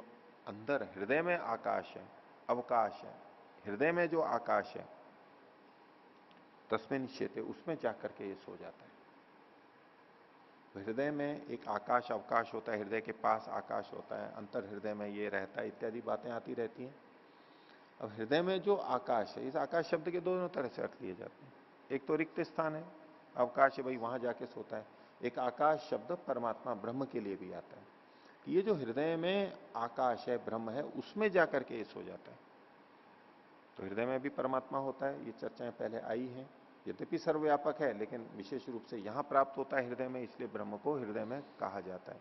अंदर हृदय में आकाश है, अवकाश है, हृदय में जो आकाश है, तस्मिन क्षेत्र, उसमें जाकर के ये सो जाता है। तो हृदय में एक आकाश अवकाश होता है, हृदय के पास आकाश होता है, अंतर हृदय में ये रहता है, इत्यादि बातें आती रहती हैं। अब हृदय में जो आकाश है, इस आकाश शब्द के दोनों तरह से अर्थ लिए जाते हैं। एक तो रिक्त स्थान है, अवकाश है, भाई वहां जाके सोता है। एक आकाश शब्द परमात्मा ब्रह्म के लिए भी आता है कि ये जो हृदय में आकाश है, ब्रह्म है, उसमें जाकर के ये सो जाता है। तो हृदय में भी परमात्मा होता है, ये चर्चाएं पहले आई हैं। यद्यपि सर्वव्यापक है, लेकिन विशेष रूप से यहां प्राप्त होता है हृदय में, इसलिए ब्रह्म को हृदय में कहा जाता है।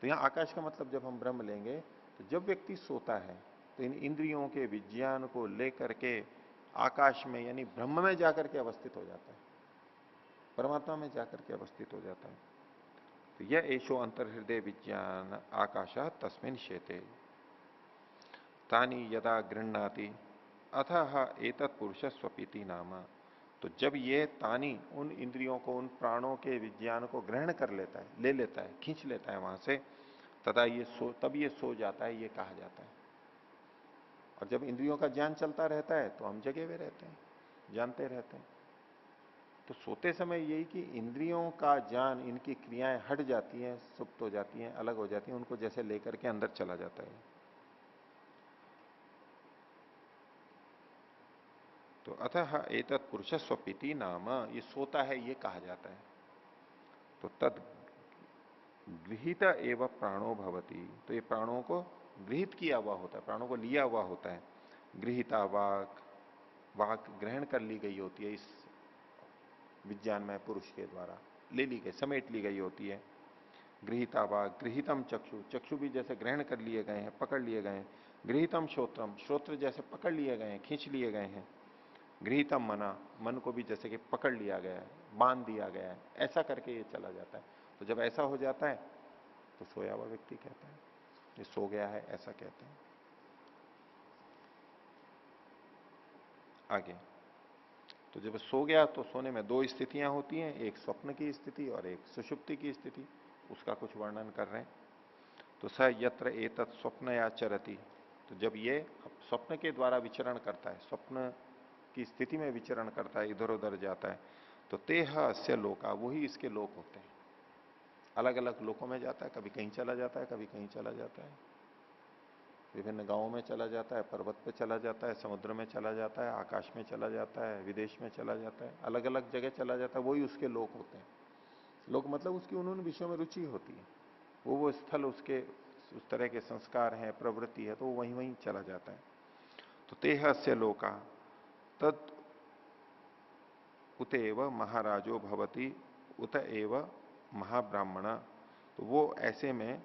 तो यहां आकाश का मतलब जब हम ब्रह्म लेंगे, तो जब व्यक्ति सोता है तो इन इंद्रियों के विज्ञान को लेकर के आकाश में यानी ब्रह्म में जाकर के अवस्थित हो जाता है, परमात्मा में जाकर के अवस्थित हो जाता है। तो यह एशो अंतर हृदय विज्ञान आकाश तस्मिन शेते तानी यदा गृहणाति अथह एतत् पुरुष स्वपीति नामा। तो जब ये तानी उन इंद्रियों को, उन प्राणों के विज्ञान को ग्रहण कर लेता है, ले लेता है, खींच लेता है वहां से, तथा तब ये सो जाता है, ये कहा जाता है। और जब इंद्रियों का ज्ञान चलता रहता है तो हम जगे हुए रहते हैं, जानते रहते हैं। तो सोते समय यही कि इंद्रियों का ज्ञान, इनकी क्रियाएं हट जाती हैं, सुप्त हो जाती हैं, अलग हो जाती हैं, उनको जैसे लेकर के अंदर चला जाता है। तो अतः एतत् पुरुष स्वपीति नाम, ये सोता है ये कहा जाता है। तो तद गृहित एवं प्राणो भवती, तो ये प्राणों को गृहित किया हुआ होता है, प्राणों को लिया हुआ होता है। गृहिता वाक, वाक ग्रहण कर ली गई होती है इस विज्ञान में पुरुष के द्वारा, ले ली गई, समेट ली गई होती है। गृहिता वाक, गृहितम चक्षु, चक्षु भी जैसे ग्रहण कर लिए गए हैं, पकड़ लिए गए हैं। गृहितम श्रोत्रम, श्रोत्र जैसे पकड़ लिए गए हैं, खींच लिए गए हैं। गृहितम मना, मन को भी जैसे कि पकड़ लिया गया है, बांध दिया गया है, ऐसा करके ये चला जाता है। तो जब ऐसा हो जाता है तो सोया हुआ व्यक्ति कहता है, ये सो गया है, ऐसा कहते हैं। आगे, तो जब सो गया तो सोने में दो स्थितियां होती हैं, एक स्वप्न की स्थिति और एक सुषुप्ति की स्थिति, उसका कुछ वर्णन कर रहे हैं। तो स यत्र एतत् स्वप्न या चरति, तो जब ये स्वप्न के द्वारा विचरण करता है, स्वप्न की स्थिति में विचरण करता है, इधर उधर जाता है, तो तेह अस्य लोका, वही इसके लोक होते हैं। अलग अलग लोकों में जाता है, कभी कहीं चला जाता है, कभी कहीं चला जाता है, विभिन्न गांवों में चला जाता है, पर्वत पे चला जाता है, समुद्र में चला जाता है, आकाश में चला जाता है, विदेश में चला जाता है, अलग अलग जगह चला जाता है, वही उसके लोक होते हैं। लोक मतलब उसकी उन्होंने विषयों में रुचि होती है, वो स्थल, उसके उस तरह के संस्कार हैं, प्रवृत्ति है, तो वो वहीं वहीं चला जाता है। तो तेह से लोका तद उतएव महाराजो भवती उत एव महाब्राह्मण, तो वो ऐसे में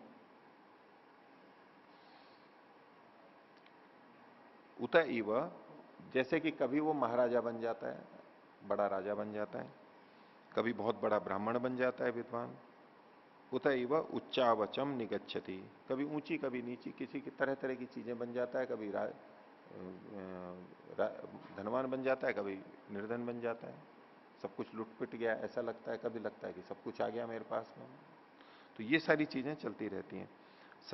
उत इव, जैसे कि कभी वो महाराजा बन जाता है, बड़ा राजा बन जाता है, कभी बहुत बड़ा ब्राह्मण बन जाता है, विद्वान। उत इव उच्चावचम निगच्छति, कभी ऊंची कभी नीची, किसी की तरह तरह की चीजें बन जाता है, कभी धनवान बन जाता है, कभी निर्धन बन जाता है, सब कुछ लुट पिट गया ऐसा लगता है, कभी लगता है कि सब कुछ आ गया मेरे पास में। तो ये सारी चीजें चलती रहती हैं। स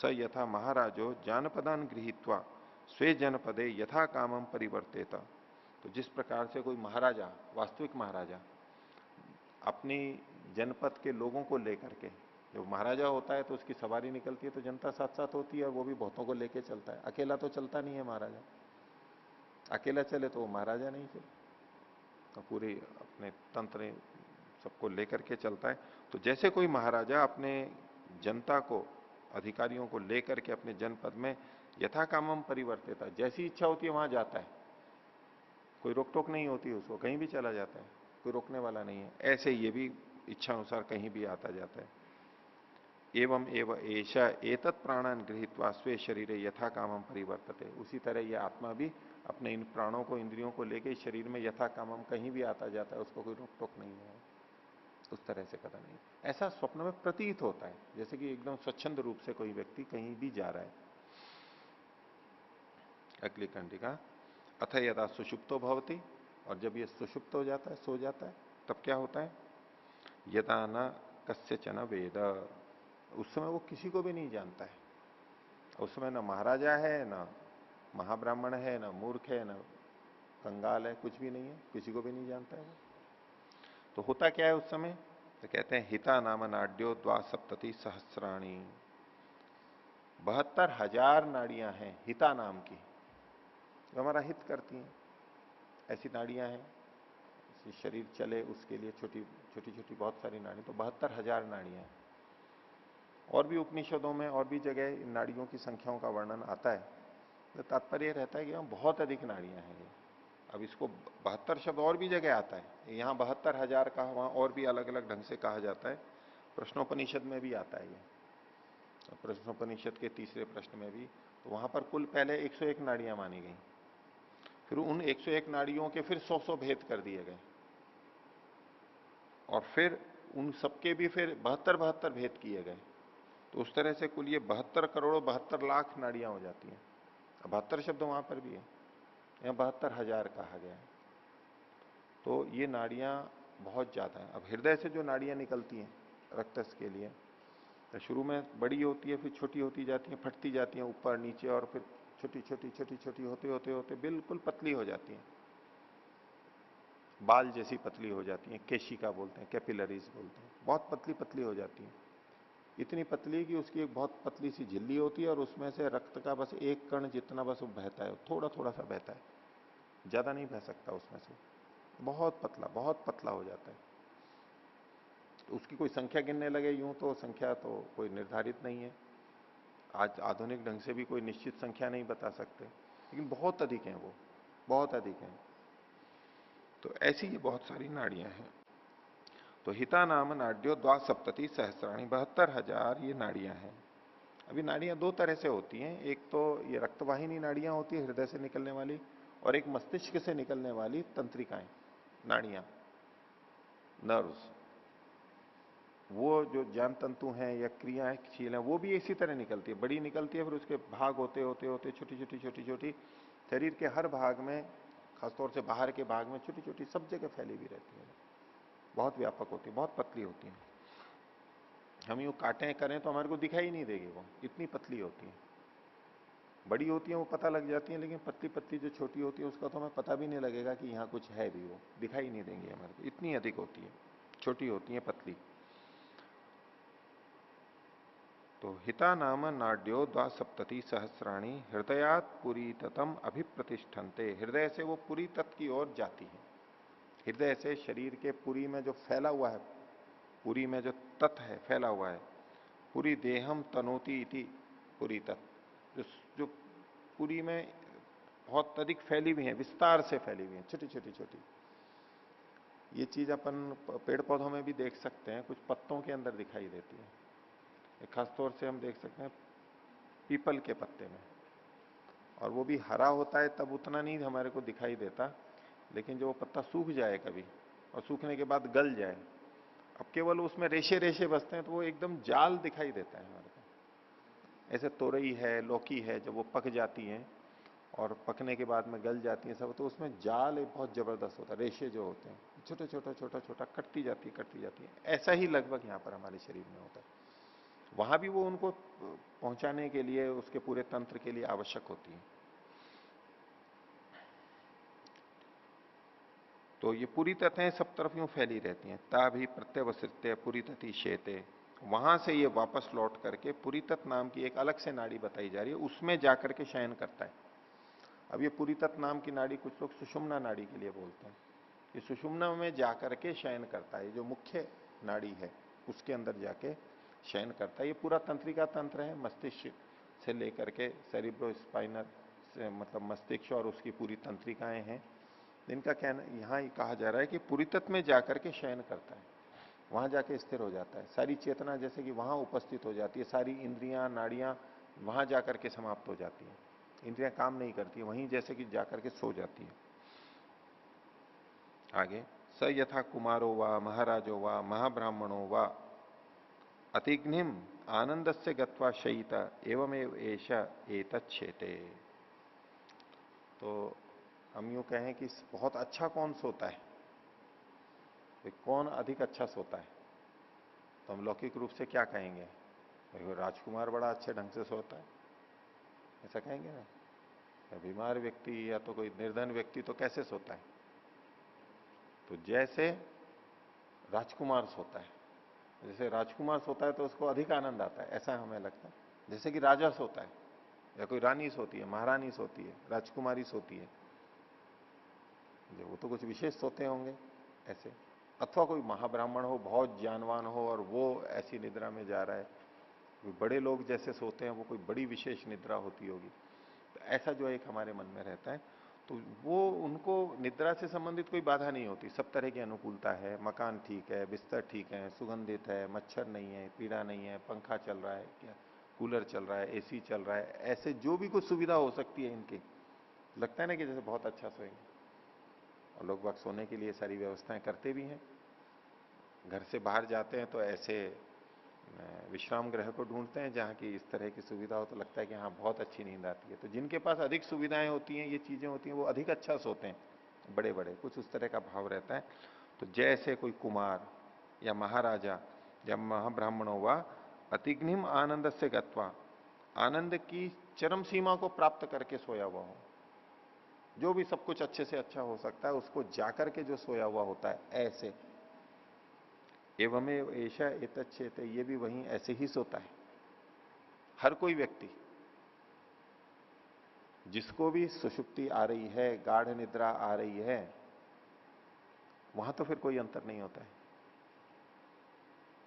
यथा महाराजो जानपदान गृहीत्वा स्वे जनपदे यथा कामम परिवर्तेता, तो जिस प्रकार से कोई महाराजा, वास्तविक महाराजा, अपनी जनपद के लोगों को लेकर के, जब महाराजा होता है तो उसकी सवारी निकलती है तो जनता साथ साथ होती है, और वो भी बहुतों को लेके चलता है, अकेला तो चलता नहीं है महाराजा। अकेला चले तो वो महाराजा नहीं, फिर तो पूरे अपने तंत्र सबको लेकर के चलता है। तो जैसे कोई महाराजा अपने जनता को, अधिकारियों को लेकर के अपने जनपद में यथा कामम परिवर्तित, जैसी इच्छा होती है वहां जाता है, कोई रोक टोक नहीं होती उसको, कहीं भी चला जाता है, कोई रोकने वाला नहीं है। ऐसे ये भी इच्छा अनुसार कहीं भी आता जाता है। एवं एवं ऐसा एतत् प्राणान गृहीत्वा स्वे शरीर यथा कामम परिवर्तते, उसी तरह यह आत्मा भी अपने इन प्राणों को, इंद्रियों को लेके इस शरीर में यथा कामम कहीं भी आता जाता है, उसको कोई रोक टोक नहीं है, उस तरह से कथा नहीं। ऐसा स्वप्न में प्रतीत होता है, जैसे कि एकदम स्वच्छंद रूप से कोई व्यक्ति कहीं भी जा रहा है। अगली कंडिका, अथ यदा सुषुप्तो भवती, और जब ये सुषुप्त हो जाता है, सो जाता है, तब क्या होता है? यदा न कस्यचन वेद, उस समय वो किसी को भी नहीं जानता है। उस समय न महाराजा है, न महाब्राह्मण है, न मूर्ख है, न कंगाल है, कुछ भी नहीं है, किसी को भी नहीं जानता है वो। तो होता क्या है उस समय? तो कहते हैं हिता नाम नाड्यो द्वा सप्तति सहस्राणी, 72,000 नाड़ियां हैं हिता नाम की, जो हमारा हित करती हैं। ऐसी नाड़ियां हैं, शरीर चले उसके लिए छोटी छोटी छोटी बहुत सारी नाड़ी, तो 72,000 नाड़ियां हैं। और भी उपनिषदों में और भी जगह इन नाड़ियों की संख्याओं का वर्णन आता है। तो तात्पर्य रहता है कि हम बहुत अधिक नाड़ियां हैं ये। अब इसको 72 शब्द और भी जगह आता है, यहाँ 72,000 कहा, वहां और भी अलग अलग ढंग से कहा जाता है। प्रश्नोपनिषद में भी आता है ये, प्रश्नोपनिषद के तीसरे प्रश्न में भी। तो वहां पर कुल पहले 101 नाड़ियां मानी गई, फिर उन 101 नाड़ियों के फिर 100 भेद कर दिए गए, और फिर उन सबके भी फिर 72 भेद किए गए। तो उस तरह से कुल ये 72 करोड़ 72 लाख नाड़ियां हो जाती हैं। 72 शब्द वहां पर भी है, यहाँ 72,000 कहा गया है। तो ये नाड़ियां बहुत ज्यादा है। अब हृदय से जो नाड़ियां निकलती हैं रक्त के लिए, तो शुरू में बड़ी होती है, फिर छोटी होती जाती है, फटती जाती है ऊपर नीचे, और फिर छोटी छोटी छोटी छोटी होते होते होते बिल्कुल पतली हो जाती है, बाल जैसी पतली हो जाती है, केशिका बोलते हैं, कैपिलरीज बोलते हैं, बहुत पतली पतली हो जाती है। इतनी पतली कि उसकी एक बहुत पतली सी झिल्ली होती है, और उसमें से रक्त का बस एक कण जितना बस वो बहता है, थोड़ा थोड़ा सा बहता है, ज्यादा नहीं बह सकता उसमें से, बहुत पतला हो जाता है। तो उसकी कोई संख्या गिनने लगे यूं तो संख्या तो कोई निर्धारित नहीं है, आज आधुनिक ढंग से भी कोई निश्चित संख्या नहीं बता सकते, लेकिन बहुत अधिक है वो, बहुत अधिक है। तो ऐसी ये बहुत सारी नाड़ियां हैं। तो हिता नाम नाड्यो द्वा सप्तति सहस्राणी, 72,000 ये नाड़ियां हैं। अभी नाड़ियां दो तरह से होती हैं, एक तो ये रक्तवाहिनी नाड़ियां होती है हृदय से निकलने वाली, और एक मस्तिष्क से निकलने वाली तंत्रिकाएं नाड़ियां, नर्व्स। वो जो ज्ञान तंतु हैं या क्रियाशील हैं वो भी इसी तरह निकलती है, बड़ी निकलती है, फिर उसके भाग होते होते होते छोटी छोटी छोटी छोटी शरीर के हर भाग में, खासतौर से बाहर के भाग में छोटी छोटी सब जगह फैली हुई रहती है, बहुत व्यापक होती है, बहुत पतली होती है। हम यूं काटें करें तो हमारे को दिखाई नहीं देगी, वो इतनी पतली होती है। बड़ी होती है वो पता लग जाती है, लेकिन पतली पतली जो छोटी होती है उसका तो हमें पता भी नहीं लगेगा कि यहाँ कुछ है भी, वो दिखाई नहीं देंगे हमारे को, इतनी अधिक होती है, छोटी होती है, पतली। तो हिता नाम नाड्यो द्वा सप्तति सहस्राणी हृदयात पुरी ततम अभिप्रतिष्ठन्ते, हृदय से वो पुरी तत् की ओर जाती है। हृदय से शरीर के पुरी में जो फैला हुआ है, पुरी में जो तत् है फैला हुआ है, पुरी देहम तनोति इति पुरी तत्, जो पुरी में बहुत अधिक फैली हुई है, विस्तार से फैली हुई है, छोटी छोटी छोटी। ये चीज अपन पेड़ पौधों में भी देख सकते हैं, कुछ पत्तों के अंदर दिखाई देती है। खासतौर से हम देख सकते हैं पीपल के पत्ते में, और वो भी हरा होता है तब उतना नहीं हमारे को दिखाई देता, लेकिन जो वो पत्ता सूख जाए कभी, और सूखने के बाद गल जाए, अब केवल उसमें रेशे रेशे बसते हैं, तो वो एकदम जाल दिखाई देता है हमारे को। ऐसे तोरई है, लौकी है, जब वो पक जाती हैं और पकने के बाद में गल जाती है सब, तो उसमें जाल एक बहुत जबरदस्त होता है, रेशे जो होते हैं छोटे छोटा छोटा छोटा, कटती जाती है। ऐसा ही लगभग यहां पर हमारे शरीर में होता है। वहां भी वो उनको पहुंचाने के लिए, उसके पूरे तंत्र के लिए आवश्यक होती है। तो ये पूरी ततें सब तरफ यूं फैली रहती हैं, ता भी प्रत्यवसृत्य पूरी तति शेते, वहां से ये वापस लौट करके पूरी तत् नाम की एक अलग से नाड़ी बताई जा रही है, उसमें जाकर के शयन करता है। अब ये पूरी तत् नाम की नाड़ी कुछ लोग सुषुम्ना नाड़ी के लिए बोलते हैं, ये सुषुम्ना में जाकर के शयन करता है, जो मुख्य नाड़ी है उसके अंदर जाके शयन करता है। ये पूरा तंत्रिका तंत्र है, मस्तिष्क से लेकर के सेरिब्रो स्पाइनल से, मतलब मस्तिष्क और उसकी पूरी तंत्रिकाएं हैं, इनका कहना यहां कहा जा रहा है कि पूरी तत्व में जाकर के शयन करता है, वहां जाके स्थिर हो जाता है, सारी चेतना जैसे कि वहां उपस्थित हो जाती है, सारी इंद्रियां नाड़ियां वहां जाकर के समाप्त हो जाती है, इंद्रियां काम नहीं करती, वहीं जैसे कि जाकर के सो जाती है। आगे, स यथा कुमारो वा महाराजो वा महाब्राह्मणो वा अतिग्निम आनंद से गत्वा शयिता एवमेव एष एतच्छेते। तो हम यूं कहें कि बहुत अच्छा कौन सोता है, तो कौन अधिक अच्छा सोता है? तो हम लौकिक रूप से क्या कहेंगे? भाई राजकुमार बड़ा अच्छे ढंग से सोता है, ऐसा कहेंगे ना। या बीमार व्यक्ति या तो कोई निर्धन व्यक्ति तो कैसे सोता है? तो जैसे राजकुमार सोता है, जैसे राजकुमार सोता है तो उसको अधिक आनंद आता है, ऐसा हमें लगता है। जैसे कि राजा सोता है, या कोई रानी सोती है, महारानी सोती है, राजकुमारी सोती है, जो वो तो कुछ विशेष सोते होंगे ऐसे। अथवा कोई महाब्राह्मण हो, बहुत ज्ञानवान हो, और वो ऐसी निद्रा में जा रहा है। कोई बड़े लोग जैसे सोते हैं वो कोई बड़ी विशेष निद्रा होती होगी। तो ऐसा जो एक हमारे मन में रहता है, तो वो उनको निद्रा से संबंधित कोई बाधा नहीं होती, सब तरह की अनुकूलता है, मकान ठीक है, बिस्तर ठीक है, सुगंधित है, मच्छर नहीं है, पीड़ा नहीं है, पंखा चल रहा है क्या, कूलर चल रहा है, एसी चल रहा है, ऐसे जो भी कुछ सुविधा हो सकती है इनकी, लगता है ना कि जैसे बहुत अच्छा सोएंगे। और लोग बाग सोने के लिए सारी व्यवस्थाएं करते भी हैं। घर से बाहर जाते हैं तो ऐसे विश्राम गृह को ढूंढते हैं जहां की इस तरह की सुविधा हो, तो लगता है कि हाँ बहुत अच्छी नींद आती है। तो जिनके पास अधिक सुविधाएं होती हैं, ये चीजें होती हैं, वो अधिक अच्छा सोते हैं, बड़े बड़े, कुछ उस तरह का भाव रहता है। तो जैसे कोई कुमार या महाराजा या महाब्राह्मणों व अतिग्निम आनंद से गत्वा, आनंद की चरम सीमा को प्राप्त करके सोया हुआ हो, जो भी सब कुछ अच्छे से अच्छा हो सकता है उसको जाकर के जो सोया हुआ होता है, ऐसे एवमेव ऐशा एतच्छेत, ये भी वहीं ऐसे ही सोता है। हर कोई व्यक्ति जिसको भी सुषुप्ति आ रही है, गाढ़ निद्रा आ रही है, वहां तो फिर कोई अंतर नहीं होता है।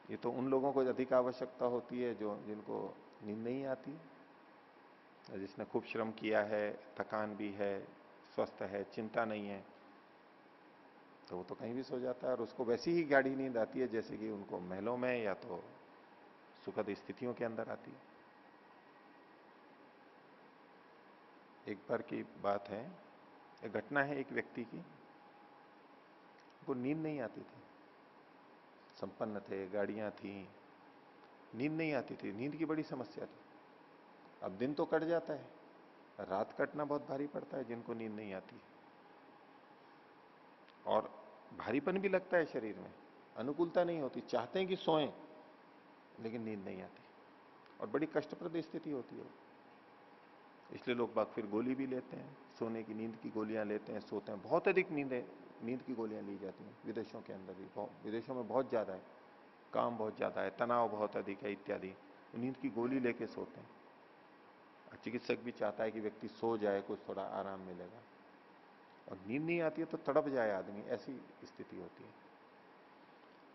ये तो उन लोगों को अधिक आवश्यकता होती है जो जिनको नींद नहीं आती है, जिसने खूब श्रम किया है, थकान भी है, स्वस्थ है, चिंता नहीं है, तो वो तो कहीं भी सो जाता है, और उसको वैसी ही गाढ़ी नींद आती है जैसे कि उनको महलों में या तो सुखद स्थितियों के अंदर आती है। एक बार की बात है, एक घटना है एक व्यक्ति की, वो नींद नहीं आती थी, संपन्न थे, गाड़ियां थी, नींद नहीं आती थी, नींद की बड़ी समस्या थी। अब दिन तो कट जाता है, रात कटना बहुत भारी पड़ता है जिनको नींद नहीं आती, और भारीपन भी लगता है शरीर में, अनुकूलता नहीं होती, चाहते हैं कि सोएं लेकिन नींद नहीं आती, और बड़ी कष्टप्रद स्थिति होती है। इसलिए लोग बाग फिर गोली भी लेते हैं, सोने की नींद की गोलियां लेते हैं, सोते हैं। बहुत अधिक नींद की गोलियां ली जाती हैं विदेशों के अंदर भी, विदेशों में बहुत ज्यादा है, काम बहुत ज्यादा है, तनाव बहुत अधिक है इत्यादि, नींद की गोली लेके सोते हैं। चिकित्सक भी चाहता है कि व्यक्ति सो जाए, कुछ थोड़ा आराम मिलेगा, और नींद नहीं आती है तो तड़प जाए आदमी, ऐसी स्थिति होती है।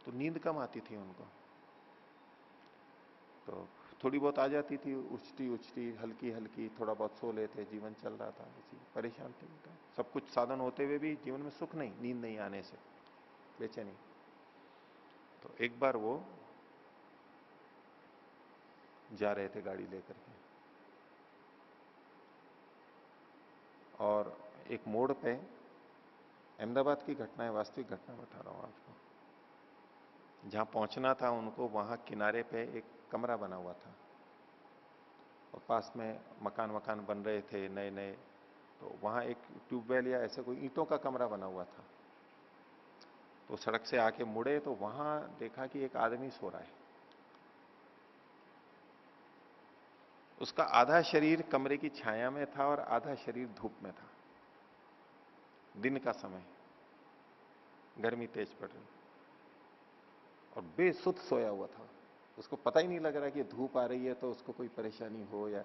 तो नींद कम आती थी उनको, तो थोड़ी बहुत आ जाती थी, उछटी उछटी, हल्की हल्की, थोड़ा बहुत सो लेते, जीवन चल रहा था, इसी परेशान थे बेटा, सब कुछ साधन होते हुए भी जीवन में सुख नहीं, नींद नहीं आने से बेचैनी। तो एक बार वो जा रहे थे गाड़ी लेकर के, और एक मोड़ पे, अहमदाबाद की घटना है, वास्तविक घटना बता रहा हूं आपको, जहां पहुंचना था उनको, वहां किनारे पे एक कमरा बना हुआ था, और पास में मकान वकान बन रहे थे नए नए, तो वहां एक ट्यूबवेल या ऐसे कोई ईंटों का कमरा बना हुआ था। तो सड़क से आके मुड़े तो वहां देखा कि एक आदमी सो रहा है, उसका आधा शरीर कमरे की छाया में था और आधा शरीर धूप में था। दिन का समय, गर्मी तेज पड़ रही, और बेसुध सोया हुआ था, उसको पता ही नहीं लग रहा है कि धूप आ रही है तो उसको कोई परेशानी हो, या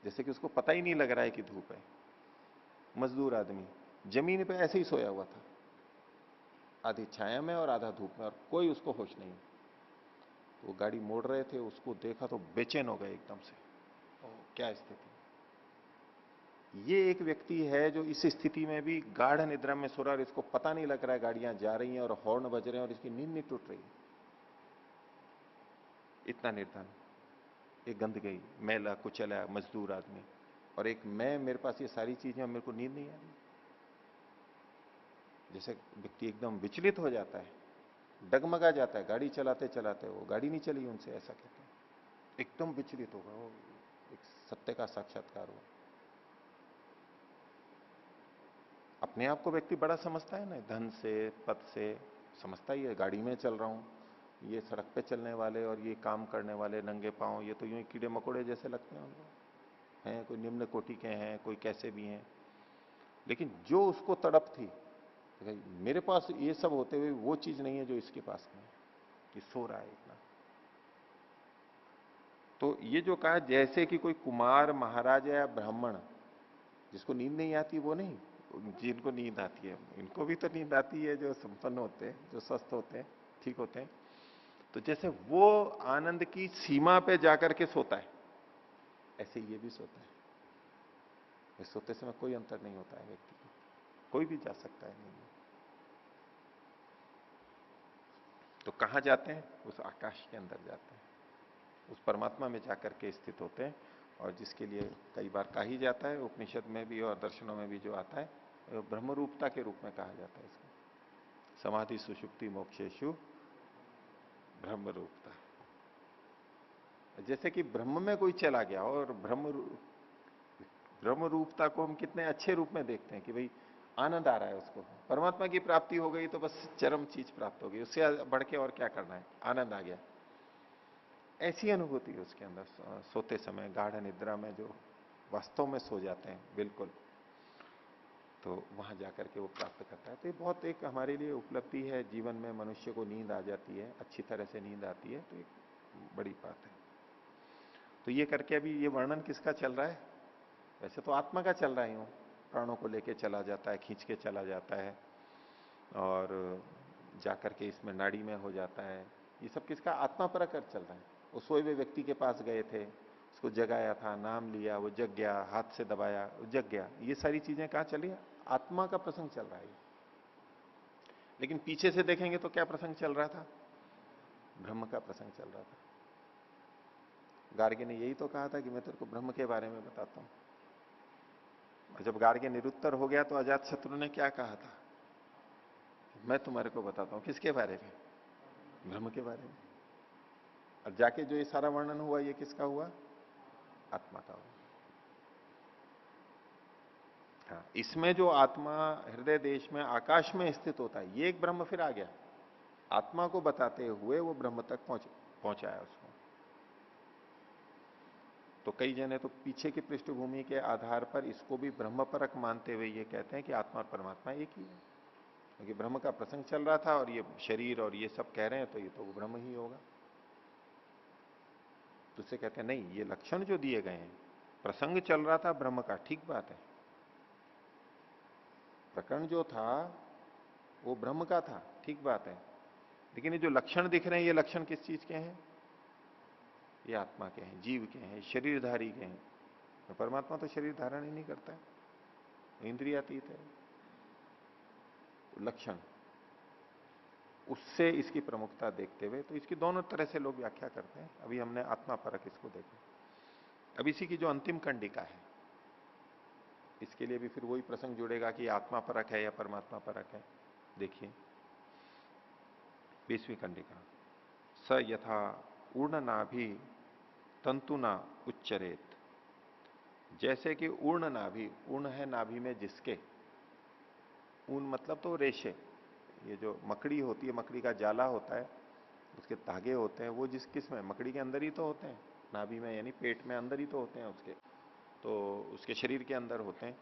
जैसे कि उसको पता ही नहीं लग रहा है कि धूप है। मजदूर आदमी जमीन पे ऐसे ही सोया हुआ था, आधी छाया में और आधा धूप में, और कोई उसको होश नहीं। तो वो गाड़ी मोड़ रहे थे, उसको देखा तो बेचैन हो गए एकदम से, ओ क्या स्थिति। ये एक व्यक्ति है जो इस स्थिति में भी गाढ़ निद्रा में सो रहा है, और इसको पता नहीं लग रहा है गाड़ियां जा रही हैं और हॉर्न बज रहे हैं, और इसकी नींद नहीं टूट रही, इतना निर्धन, एक गंदगी, मैला कुचला मजदूर आदमी, और एक मैं, मेरे पास ये सारी चीजें, मेरे को नींद नहीं आ रही। जैसे व्यक्ति एकदम विचलित हो जाता है, डगमगा जाता है, गाड़ी चलाते चलाते, वो गाड़ी नहीं चली उनसे, ऐसा कहते हैं, एकदम विचलित होगा वो, एक सत्य का साक्षात्कार हुआ। अपने आप को व्यक्ति बड़ा समझता है ना, धन से, पद से, समझता ही है, गाड़ी में चल रहा हूं, ये सड़क पे चलने वाले और ये काम करने वाले नंगे पांव, ये तो यूं ही कीड़े मकोड़े जैसे लगते हैं उनको, हैं कोई निम्न कोटि के हैं, कोई कैसे भी हैं। लेकिन जो उसको तड़प थी, तो भाई मेरे पास ये सब होते हुए वो चीज नहीं है जो इसके पास नहीं है, कि सो रहा है इतना। तो ये जो कहा, जैसे कि कोई कुमार, महाराज या ब्राह्मण, जिसको नींद नहीं आती वो नहीं, जिनको नींद आती है, इनको भी तो नींद आती है, जो संपन्न होते हैं, जो स्वस्थ होते हैं, ठीक होते हैं। तो जैसे वो आनंद की सीमा पे जाकर के सोता है, ऐसे ये भी सोता है। इस सोते समय कोई अंतर नहीं होता है व्यक्ति को, कोई भी जा सकता है नींद में। तो कहां जाते हैं? उस आकाश के अंदर जाते हैं, उस परमात्मा में जाकर के स्थित होते हैं। और जिसके लिए कई बार कहा ही जाता है, उपनिषद में भी और दर्शनों में भी जो आता है, ब्रह्म रूपता के रूप में कहा जाता है इसको। समाधि सुषुप्ति मोक्षेशु ब्रह्म रूपता। जैसे कि ब्रह्म में कोई चला गया, और ब्रह्म रूपता को हम कितने अच्छे रूप में देखते हैं कि भाई आनंद आ रहा है उसको, परमात्मा की प्राप्ति हो गई तो बस चरम चीज प्राप्त हो गई, उससे बढ़ के और क्या करना है, आनंद आ गया। ऐसी अनुभूति है उसके अंदर सोते समय, गाढ़ निद्रा में जो वास्तव में सो जाते हैं बिल्कुल, तो वहां जाकर के वो प्राप्त करता है। तो ये बहुत एक हमारे लिए उपलब्धि है, जीवन में मनुष्य को नींद आ जाती है, अच्छी तरह से नींद आती है, तो एक बड़ी बात है। तो ये करके अभी ये वर्णन किसका चल रहा है? वैसे तो आत्मा का चल रहा है, यूं प्राणों को लेके चला जाता है, खींच के चला जाता है, और जाकर के इसमें नाड़ी में हो जाता है। ये सब किसका? आत्मा पर कर चल रहा है। वो सोए हुए व्यक्ति के पास गए थे, उसको जगाया था, नाम लिया, वो जग गया, हाथ से दबाया, वो जग गया। ये सारी चीजें कहां चली? आत्मा का प्रसंग चल रहा है। लेकिन पीछे से देखेंगे तो क्या प्रसंग चल रहा था? ब्रह्म का प्रसंग चल रहा था। गार्गे ने यही तो कहा था कि मैं तेरे को ब्रह्म के बारे में बताता हूं। और जब गार्गे निरुत्तर हो गया तो अजात शत्रु ने क्या कहा था? मैं तुम्हारे को बताता हूं। किसके बारे में? ब्रह्म के बारे में। और जाके जो ये सारा वर्णन हुआ, ये किसका हुआ? आत्मा का हुआ। हाँ, इसमें जो आत्मा हृदय देश में आकाश में स्थित होता है, ये एक ब्रह्म फिर आ गया। आत्मा को बताते हुए वो ब्रह्म तक पहुंचाया उसको। तो कई जने तो पीछे की पृष्ठभूमि के आधार पर इसको भी ब्रह्म परक मानते हुए ये कहते हैं कि आत्मा और परमात्मा एक ही है, क्योंकि ब्रह्म का प्रसंग चल रहा था और ये शरीर और ये सब कह रहे हैं, तो ये तो ब्रह्म ही होगा। तो उससे कहते हैं नहीं, ये लक्षण जो दिए गए हैं, प्रसंग चल रहा था ब्रह्म का, ठीक बात है, प्रकरण जो था वो ब्रह्म का था, ठीक बात है। लेकिन ये जो लक्षण दिख रहे हैं, ये लक्षण किस चीज के हैं? ये आत्मा के हैं, जीव के हैं, शरीरधारी के हैं। तो परमात्मा तो शरीर धारण ही नहीं करता है, इंद्रियातीत है। लक्षण, उससे इसकी प्रमुखता देखते हुए तो इसकी दोनों तरह से लोग व्याख्या करते हैं। अभी हमने आत्मा परक इसको देखा। अब इसी की जो अंतिम कंडिका है, इसके लिए भी फिर वही प्रसंग जुड़ेगा कि आत्मा परक है या परमात्मा परक है। देखिए 20वीं कंडिका, स यथा ऊर्ण नाभि तंतुना उच्चरेत। जैसे कि ऊर्ण नाभि, ऊर्ण है नाभि में जिसके, ऊन मतलब तो रेशे, ये जो मकड़ी होती है, मकड़ी का जाला होता है, उसके धागे होते हैं, वो जिस किस में, मकड़ी के अंदर ही तो होते हैं, नाभि में यानी पेट में अंदर ही तो होते हैं उसके, तो उसके शरीर के अंदर होते हैं।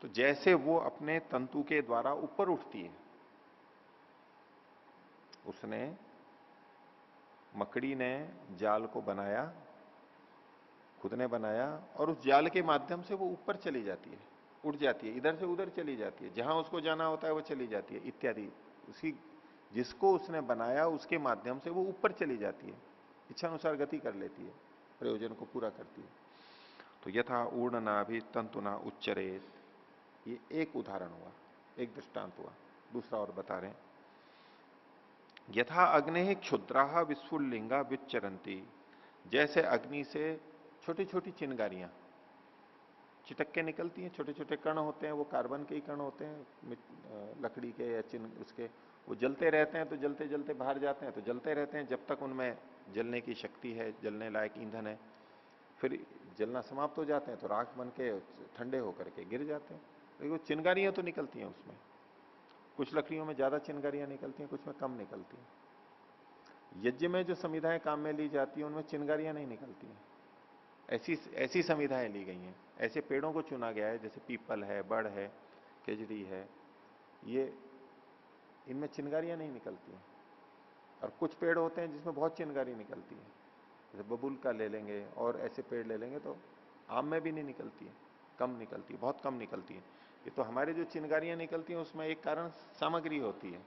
तो जैसे वो अपने तंतु के द्वारा ऊपर उठती है, उसने, मकड़ी ने जाल को बनाया, खुद ने बनाया, और उस जाल के माध्यम से वो ऊपर चली जाती है, उड़ जाती है, इधर से उधर चली जाती है, जहां उसको जाना होता है वो चली जाती है इत्यादि। उसी जिसको उसने बनाया उसके माध्यम से वो ऊपर चली जाती है, इच्छा अनुसार गति कर लेती है, प्रयोजन को पूरा करती है। तो यथा ऊर्णना भी तंतुना उच्चरेत, ये एक उदाहरण हुआ, एक दृष्टांत हुआ। दूसरा और बता रहे हैं, यथा अग्नि क्षुद्रा विस्फुलिंगा विच्चरंती। जैसे अग्नि से छोटी छोटी चिनगारियां चिटक के निकलती हैं, छोटे छोटे कण होते हैं, वो कार्बन के ही कण होते हैं, लकड़ी के या चिन उसके, वो जलते रहते हैं, तो जलते जलते बाहर जाते हैं, तो जलते रहते हैं जब तक उनमें जलने की शक्ति है, जलने लायक ईंधन है। फिर जलना समाप्त हो जाते हैं तो राख बन के ठंडे होकर के गिर जाते हैं। लेकिन वो चिनगारियां तो निकलती हैं उसमें। कुछ लकड़ियों में ज्यादा चिंगारियां निकलती हैं, कुछ में कम निकलती हैं। यज्ञ में जो समिधाएं काम में ली जाती है उनमें चिंगारियां नहीं निकलती हैं। ऐसी ऐसी समिधाएं ली गई हैं। ऐसे पेड़ों को चुना गया है, जैसे पीपल है, बड़ है, केजड़ी है, ये इनमें चिंगारियां नहीं निकलती हैं। और कुछ पेड़ होते हैं जिसमें बहुत चिंगारी निकलती है, जैसे बबूल का ले लेंगे और ऐसे पेड़ ले लेंगे तो आम में भी नहीं निकलती है, कम निकलती है, बहुत कम निकलती है। ये तो हमारे जो चिंगारियां निकलती हैं उसमें एक कारण सामग्री होती है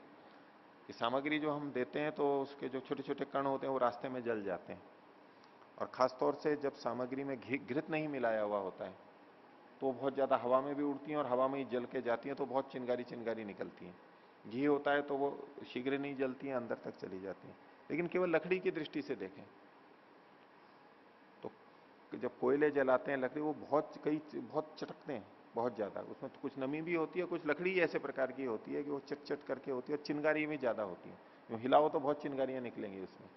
कि सामग्री जो हम देते हैं तो उसके जो छोटे छोटे कण होते हैं वो रास्ते में जल जाते हैं। और खासतौर से जब सामग्री में घृत नहीं मिलाया हुआ होता है तो बहुत ज्यादा हवा में भी उड़ती हैं और हवा में ही जल के जाती हैं, तो बहुत चिंगारी चिंगारी निकलती है। घी होता है तो वो शीघ्र नहीं जलती है, अंदर तक चली जाती है। लेकिन केवल लकड़ी की दृष्टि से देखें तो जब कोयले जलाते हैं लकड़ी, वो बहुत चटकते हैं, बहुत ज्यादा। उसमें तो कुछ नमी भी होती है, कुछ लकड़ी ऐसे प्रकार की होती है कि वो चट चट करके होती है और चिंगारी भी ज्यादा होती है। यूं हिलाओ तो बहुत चिंगारियां निकलेंगी उसमें,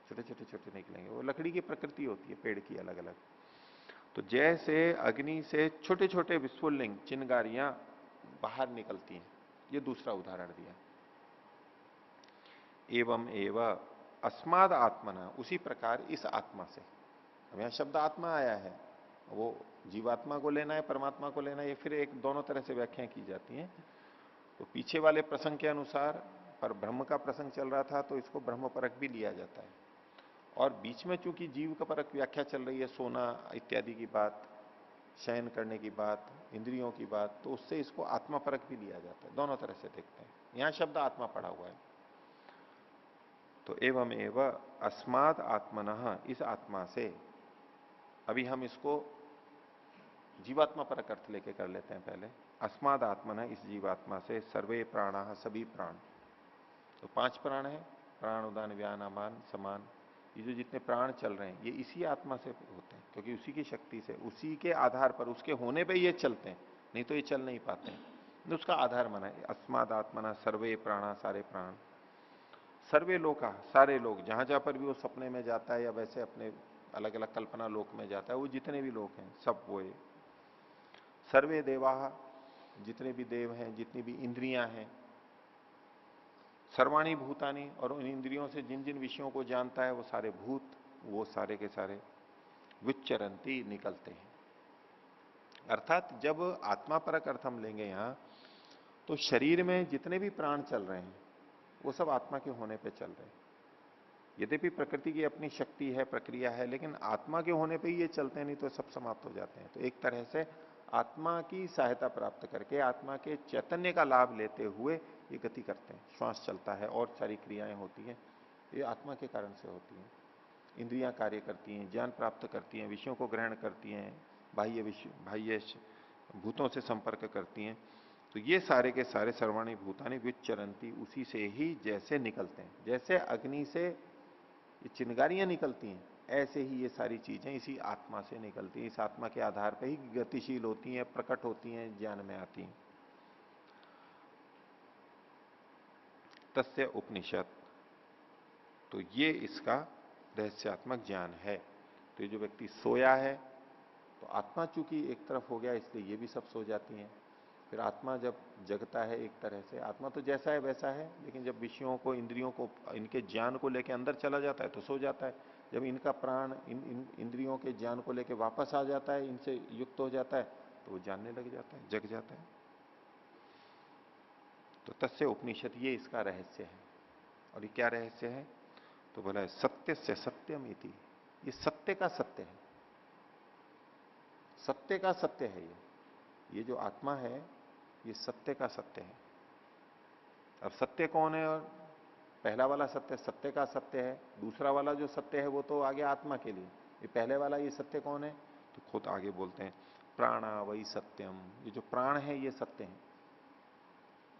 छोटे छोटे छोटे निकलेंगे। वो लकड़ी की प्रकृति होती है पेड़ की अलग अलग। तो जैसे अग्नि से छोटे छोटे विस्फुलिंग चिंगारियां बाहर निकलती हैं, ये दूसरा उदाहरण दिया। एवं एवं अस्माद आत्मना, उसी प्रकार इस आत्मा से। अब यहां शब्द आत्मा आया है, वो जीवात्मा को लेना है, परमात्मा को लेना है, ये फिर एक दोनों तरह से व्याख्या की जाती है। तो पीछे वाले प्रसंग के अनुसार पर ब्रह्म का प्रसंग चल रहा था तो इसको ब्रह्म परक भी लिया जाता है। और बीच में चूंकि जीव का परक व्याख्या चल रही है, सोना इत्यादि की बात, शयन करने की बात, इंद्रियों की बात, तो उससे इसको आत्मा परक भी लिया जाता है। दोनों तरह से देखते हैं, यहां शब्द आत्मा पड़ा हुआ है। तो एवं एवं अस्माद आत्मनः, इस आत्मा से। अभी हम इसको जीवात्मा परक अर्थ लेके कर लेते हैं पहले। अस्माद आत्मनः, इस जीवात्मा से, सर्वे प्राणा, सभी प्राण। तो 5 प्राण है, प्राण उदान व्यान अमान समान। ये जो जितने प्राण चल रहे हैं ये इसी आत्मा से होते हैं, क्योंकि उसी की शक्ति से, उसी के आधार पर, उसके होने पे ये चलते हैं, नहीं तो ये चल नहीं पाते हैं। तो उसका आधार माना है अस्माद आत्मना सर्वे प्राणा, सारे प्राण। सर्वे लोका, सारे लोग, जहां जहां पर भी वो सपने में जाता है या वैसे अपने अलग अलग कल्पना लोक में जाता है, वो जितने भी लोग हैं सब वो है। सर्वे देवा, जितने भी देव हैं, जितनी भी इंद्रियां हैं। सर्वाणी भूतानी, और उन इंद्रियों से जिन जिन विषयों को जानता है वो सारे भूत, वो सारे के सारे विच्चरंती, निकलते हैं। अर्थात जब आत्मा परक अर्थ हम लेंगे यहां, तो शरीर में जितने भी प्राण चल रहे हैं वो सब आत्मा के होने पे चल रहे हैं। यद्यपि प्रकृति की अपनी शक्ति है, प्रक्रिया है, लेकिन आत्मा के होने पे ही ये चलते हैं, नहीं तो सब समाप्त हो जाते हैं। तो एक तरह से आत्मा की सहायता प्राप्त करके, आत्मा के चैतन्य का लाभ लेते हुए ये गति करते हैं। श्वास चलता है और सारी क्रियाएं होती हैं, ये आत्मा के कारण से होती हैं। इंद्रियां कार्य करती हैं, ज्ञान प्राप्त करती हैं, विषयों को ग्रहण करती हैं, बाह्य विषय, बाह्य भूतों से संपर्क करती हैं। तो ये सारे के सारे सर्वाणी भूतानि विचरंती, उसी से ही जैसे निकलते हैं। जैसे अग्नि से ये चिंगारियां निकलती हैं, ऐसे ही ये सारी चीजें इसी आत्मा से निकलती हैं। इस आत्मा के आधार पर ही गतिशील होती हैं, प्रकट होती हैं, ज्ञान में आती हैं। तस्य उपनिषद, तो ये इसका रहस्यात्मक ज्ञान है। तो ये जो व्यक्ति सोया है, तो आत्मा चूंकि एक तरफ हो गया इसलिए ये भी सब सो जाती हैं। फिर आत्मा जब जगता है, एक तरह से आत्मा तो जैसा है वैसा है, लेकिन जब विषयों को, इंद्रियों को, इनके ज्ञान को लेकर अंदर चला जाता है तो सो जाता है। जब इनका प्राण इन इंद्रियों के ज्ञान को लेकर वापस आ जाता है, इनसे युक्त हो जाता है, तो वो जानने लग जाता है, जग जाता है। तो तस्य उपनिषद, ये इसका रहस्य है। और ये क्या रहस्य है? तो बोला है सत्य से सत्यम इति, ये सत्य का सत्य है, सत्य का सत्य है। ये जो आत्मा है ये सत्य का सत्य है। अब सत्य कौन है? और पहला वाला सत्य सत्य का सत्य है, दूसरा वाला जो सत्य है वो तो आगे आत्मा के लिए। ये पहले वाला ये सत्य कौन है? तो खुद आगे बोलते हैं प्राणा वही सत्यम, ये जो प्राण है ये सत्य है,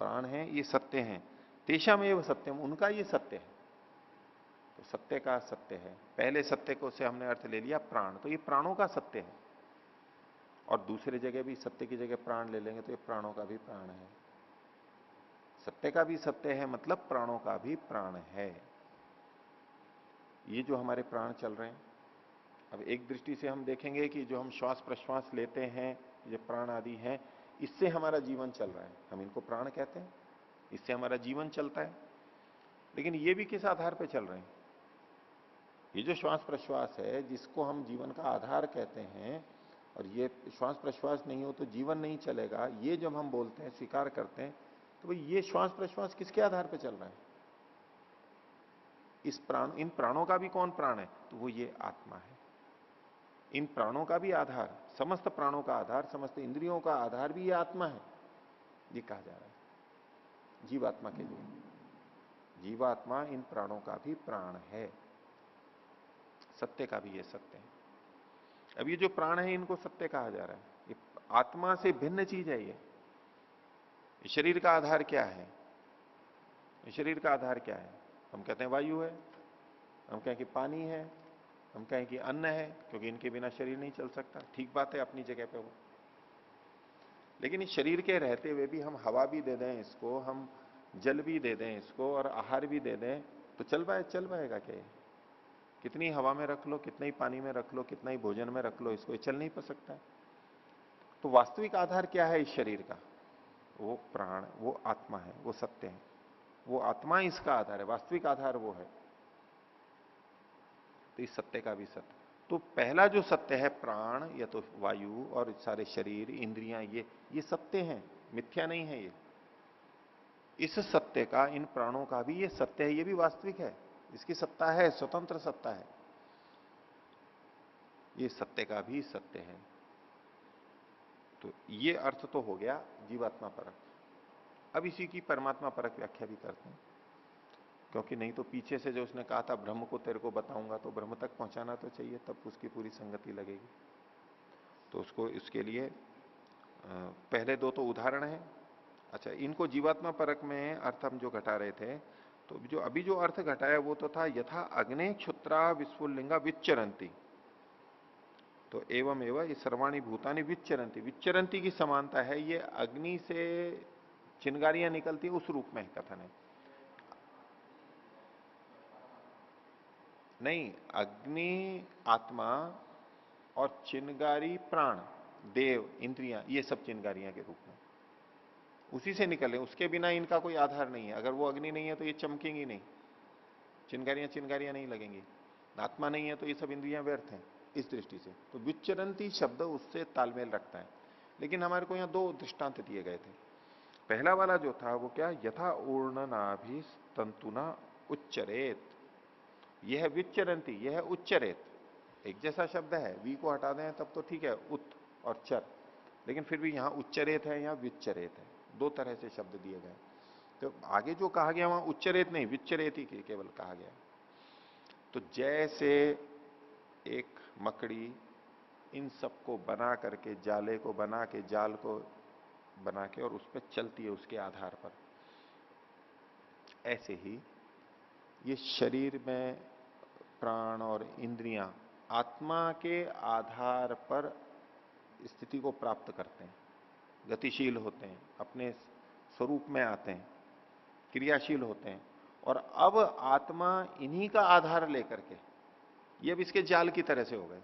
प्राण है ये सत्य है। तेषाम एव सत्यम, उनका ये सत्य है। तो सत्य का सत्य है, पहले सत्य को से हमने अर्थ ले लिया प्राण, तो ये प्राणों का सत्य है। और दूसरी जगह भी सत्य की जगह प्राण ले लेंगे तो ये प्राणों का भी प्राण है। सत्य का भी सत्य है मतलब प्राणों का भी प्राण है। ये जो हमारे प्राण चल रहे हैं, अब एक दृष्टि से हम देखेंगे कि जो हम श्वास प्रश्वास लेते हैं, ये प्राण आदि हैं, इससे हमारा जीवन चल रहा है, हम इनको प्राण कहते हैं। इससे हमारा जीवन चलता है। लेकिन ये भी किस आधार पर चल रहे हैं? ये जो श्वास प्रश्वास है जिसको हम जीवन का आधार कहते हैं, और ये श्वास प्रश्वास नहीं हो तो जीवन नहीं चलेगा, ये जब हम बोलते हैं, स्वीकार करते हैं, तो भाई ये श्वास प्रश्वास किसके आधार पर चल रहा है? इस प्राण, इन प्राणों का भी कौन प्राण है? तो वो ये आत्मा है। इन प्राणों का भी आधार, समस्त प्राणों का आधार, समस्त इंद्रियों का आधार भी ये आत्मा है, ये कहा जा रहा है जीवात्मा के लिए। जीवात्मा इन प्राणों का भी प्राण है, सत्य का भी ये सत्य है। अब ये जो प्राण है इनको सत्य कहा जा रहा है। ये आत्मा से भिन्न चीज है। ये शरीर का आधार क्या है? शरीर का आधार क्या है? हम कहते हैं वायु है, हम कहें कि पानी है, हम कहें कि अन्न है, क्योंकि इनके बिना शरीर नहीं चल सकता। ठीक बात है अपनी जगह पे वो। लेकिन इस शरीर के रहते हुए भी हम हवा भी दे दें इसको, हम जल भी दे दें इसको, और आहार भी दे दें, तो चल पाएगा क्या? कितनी हवा में रख लो, कितना ही पानी में रख लो, कितना ही भोजन में रख लो, इसको ये चल नहीं पा सकता। तो वास्तविक आधार क्या है इस शरीर का? वो प्राण, वो आत्मा है, वो सत्य है। वो आत्मा इसका आधार है, वास्तविक आधार वो है। तो इस सत्य का भी सत्य। तो पहला जो सत्य है प्राण, या तो वायु और सारे शरीर, इंद्रियां, ये सत्य हैं, मिथ्या नहीं है ये। इस सत्य का, इन प्राणों का भी ये सत्य है, ये भी वास्तविक है, इसकी सत्ता है, स्वतंत्र सत्ता है। ये सत्य का भी सत्य है। तो ये अर्थ तो हो गया जीवात्मा परक। अब इसी की परमात्मा परक व्याख्या भी करते हैं, क्योंकि नहीं तो पीछे से जो उसने कहा था ब्रह्म को तेरे को बताऊंगा, तो ब्रह्म तक पहुंचाना तो चाहिए, तब उसकी पूरी संगति लगेगी। तो उसको, इसके लिए पहले दो तो उदाहरण है। अच्छा, इनको जीवात्मा परक में अर्थ हम जो घटा रहे थे, तो जो अभी जो अर्थ घटाया वो तो था यथा अग्ने क्षुत्रा विस्फुलिंगा विच्चरंती। तो एवं ये सर्वाणी भूतानि विच्चरंती, विच्चरंती की समानता है। ये अग्नि से चिंगारियां निकलती उस रूप में कथन है। नहीं, अग्नि आत्मा और चिंगारी प्राण, देव, इंद्रियां, ये सब चिंगारियां के रूप में उसी से निकले। उसके बिना इनका कोई आधार नहीं है। अगर वो अग्नि नहीं है तो ये चमकेंगी नहीं, चिंगारियां चिंगारियां नहीं लगेंगी। आत्मा नहीं है तो ये सब इंद्रियां व्यर्थ हैं इस दृष्टि से। तो विच्चरंती शब्द उससे तालमेल रखता है। लेकिन हमारे को यहां दो दृष्टांत दिए गए थे। पहला वाला जो था वो क्या, यथा ऊर्णनाभि तंतुना उच्चरेत, यह है विच्चरंती, यह है उच्चरेत। एक जैसा शब्द है, वी को हटा दें तब तो ठीक है, उत और चर, लेकिन फिर भी यहां उच्चरेत है, यहां विच्चरेत है, दो तरह से शब्द दिए गए। तो आगे जो कहा गया वहां उच्चरेत नहीं, विच्चरेत ही केवल कहा गया। तो जैसे एक मकड़ी इन सबको बना करके, जाले को बना के, जाल को बना के, और उस पर चलती है उसके आधार पर, ऐसे ही ये शरीर में प्राण और इंद्रियां आत्मा के आधार पर स्थिति को प्राप्त करते हैं, गतिशील होते हैं, अपने स्वरूप में आते हैं, क्रियाशील होते हैं। और अब आत्मा इन्हीं का आधार लेकर के, ये अब इसके जाल की तरह से हो गए।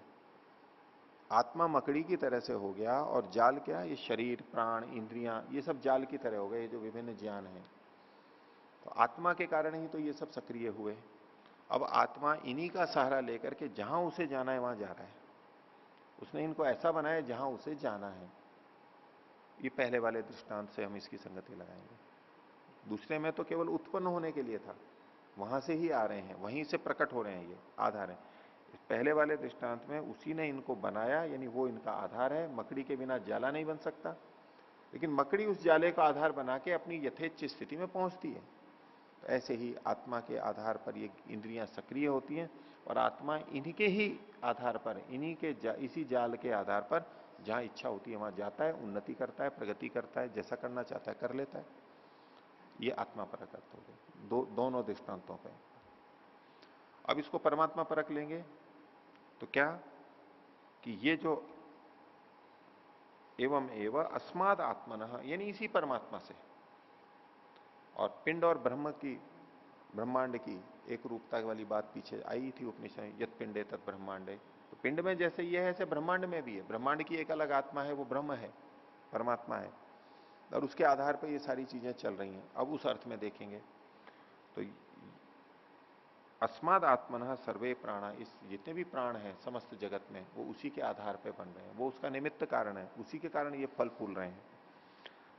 आत्मा मकड़ी की तरह से हो गया, और जाल क्या, ये शरीर, प्राण, इंद्रियां, ये सब जाल की तरह हो गए, जो विभिन्न ज्ञान है। तो आत्मा के कारण ही तो ये सब सक्रिय हुए। अब आत्मा इन्हीं का सहारा लेकर के जहां उसे जाना है वहां जा रहा है। उसने इनको ऐसा बनाया जहां उसे जाना है। ये पहले वाले दृष्टांत से हम इसकी संगति लगाएंगे। दूसरे में तो केवल उत्पन्न होने के लिए था, वहां से ही आ रहे हैं, वहीं से प्रकट हो रहे हैं, ये आधार है। पहले वाले दृष्टांत में उसी ने इनको बनाया, यानी वो इनका आधार है। मकड़ी के बिना जाला नहीं बन सकता, लेकिन मकड़ी उस जाले का आधार बना के अपनी यथेच्छ स्थिति में पहुंचती है। तो ऐसे ही आत्मा के आधार पर ये इंद्रियां सक्रिय होती हैं, और आत्मा इन्हीं के ही आधार पर, इन्हीं के इसी जाल के आधार पर जहां इच्छा होती है वहां जाता है, उन्नति करता है, प्रगति करता है, जैसा करना चाहता है कर लेता है। ये आत्मा परक अर्थ हो गए दोनों दृष्टांतों पे। अब इसको परमात्मा परक लेंगे तो क्या, कि ये जो एवं अस्माद आत्मनः, यानी इसी परमात्मा से। और पिंड और ब्रह्म की, ब्रह्मांड की एक रूपता वाली बात पीछे आई थी उपनिषद, यत पिंडे तत् ब्रह्मांडे। तो पिंड में जैसे ये है, ऐसे ब्रह्मांड में भी है। ब्रह्मांड की एक अलग आत्मा है, वो ब्रह्म है, परमात्मा है। और उसके आधार पर ये सारी चीजें चल रही हैं। अब उस अर्थ में देखेंगे तो अस्माद आत्मनः सर्वे प्राणा, इस जितने भी प्राण हैं समस्त जगत में वो उसी के आधार पर बन रहे हैं, वो उसका निमित्त कारण है, उसी के कारण ये फल फूल रहे हैं।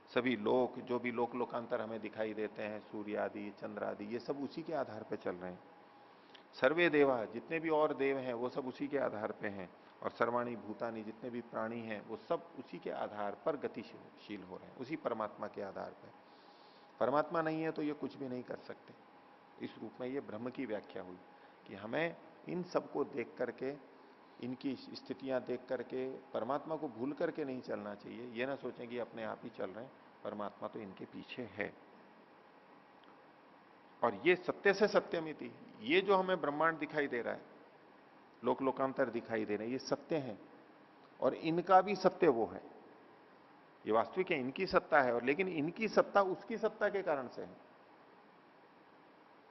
सभी लोक, जो भी लोक लोकांतर हमें दिखाई देते हैं, सूर्य आदि, चंद्र आदि, ये सब उसी के आधार पर चल रहे हैं। सर्वे देवा, जितने भी और देव हैं वो सब उसी के आधार पे हैं। और सर्वाणी भूतानी, जितने भी प्राणी हैं वो सब उसी के आधार पर गतिशील हो रहे हैं, उसी परमात्मा के आधार पर। परमात्मा नहीं है तो ये कुछ भी नहीं कर सकते। इस रूप में ये ब्रह्म की व्याख्या हुई कि हमें इन सबको देख करके, इनकी स्थितियां देख करके परमात्मा को भूल करके नहीं चलना चाहिए। ये ना सोचें कि अपने आप ही चल रहे हैं, परमात्मा तो इनके पीछे है। और ये सत्य से सत्यमिति, ये जो हमें ब्रह्मांड दिखाई दे रहा है, लोक लोकांतर दिखाई दे रहे हैं, ये सत्य है। और इनका भी सत्य वो है, ये वास्तविक है, इनकी सत्ता है। और लेकिन इनकी सत्ता उसकी सत्ता के कारण से है।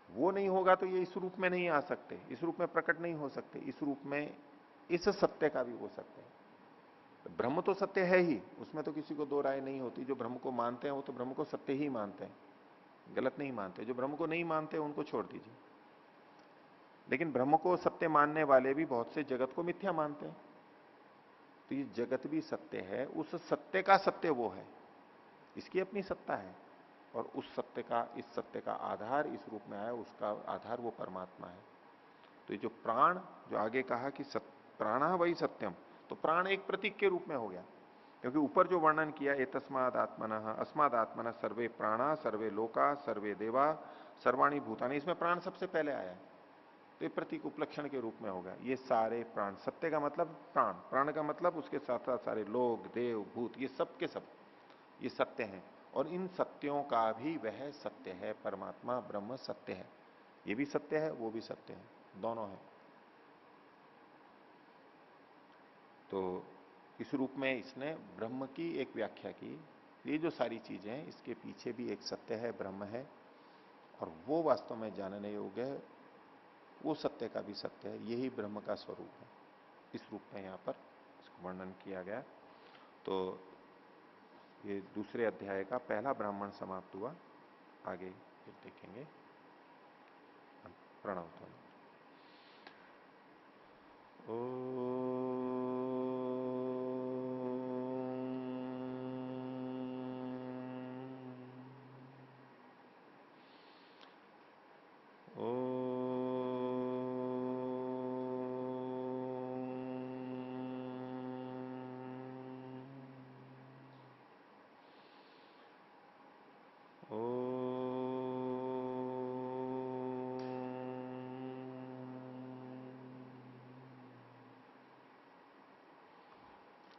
वो नहीं होगा तो ये इस रूप में नहीं आ सकते, इस रूप में प्रकट नहीं हो सकते। इस रूप में इस सत्य का भी हो सकते हैं। ब्रह्म तो सत्य है ही, उसमें तो किसी को दो राय नहीं होती। जो ब्रह्म को मानते हैं वो तो ब्रह्म को सत्य ही मानते हैं, गलत नहीं मानते। जो ब्रह्म को नहीं मानते उनको छोड़ दीजिए। लेकिन ब्रह्म को सत्य मानने वाले भी बहुत से जगत को मिथ्या मानते हैं। तो ये जगत भी सत्य है, उस सत्य का सत्य वो है, इसकी अपनी सत्ता है। और उस सत्य का, इस सत्य का आधार इस रूप में आया, उसका आधार वो परमात्मा है। तो ये जो प्राण, जो आगे कहा कि प्राणा वही सत्यम, तो प्राण एक प्रतीक के रूप में हो गया। क्योंकि ऊपर जो वर्णन किया, ए तस्माद आत्मनः अस्माद आत्मनः सर्वे प्राणा सर्वे लोका सर्वे देवा सर्वाणी भूतानि, इसमें प्राण सबसे पहले आया है। तो ये प्रतीक उपलक्षण के रूप में होगा। ये सारे प्राण, सत्य का मतलब प्राण, प्राण का मतलब उसके साथ साथ सारे लोग, देव, भूत, ये सब के सब ये सत्य हैं। और इन सत्यों का भी वह सत्य है, परमात्मा ब्रह्म सत्य है। ये भी सत्य है, वो भी सत्य है, दोनों है। तो इस रूप में इसने ब्रह्म की एक व्याख्या की। ये जो सारी चीजें हैं इसके पीछे भी एक सत्य है, ब्रह्म है, और वो वास्तव में जानने योग्य है, वो सत्य का भी सत्य है। यही ब्रह्म का स्वरूप है। इस रूप में यहां पर इसको वर्णन किया गया। तो ये दूसरे अध्याय का पहला ब्राह्मण समाप्त हुआ। आगे फिर देखेंगे। प्रणव ध्वनि।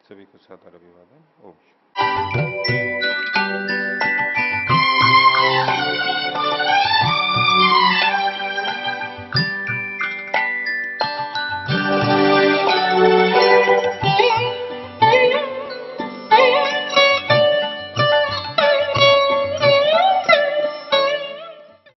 सभी को सादर अभिवादन। ओम।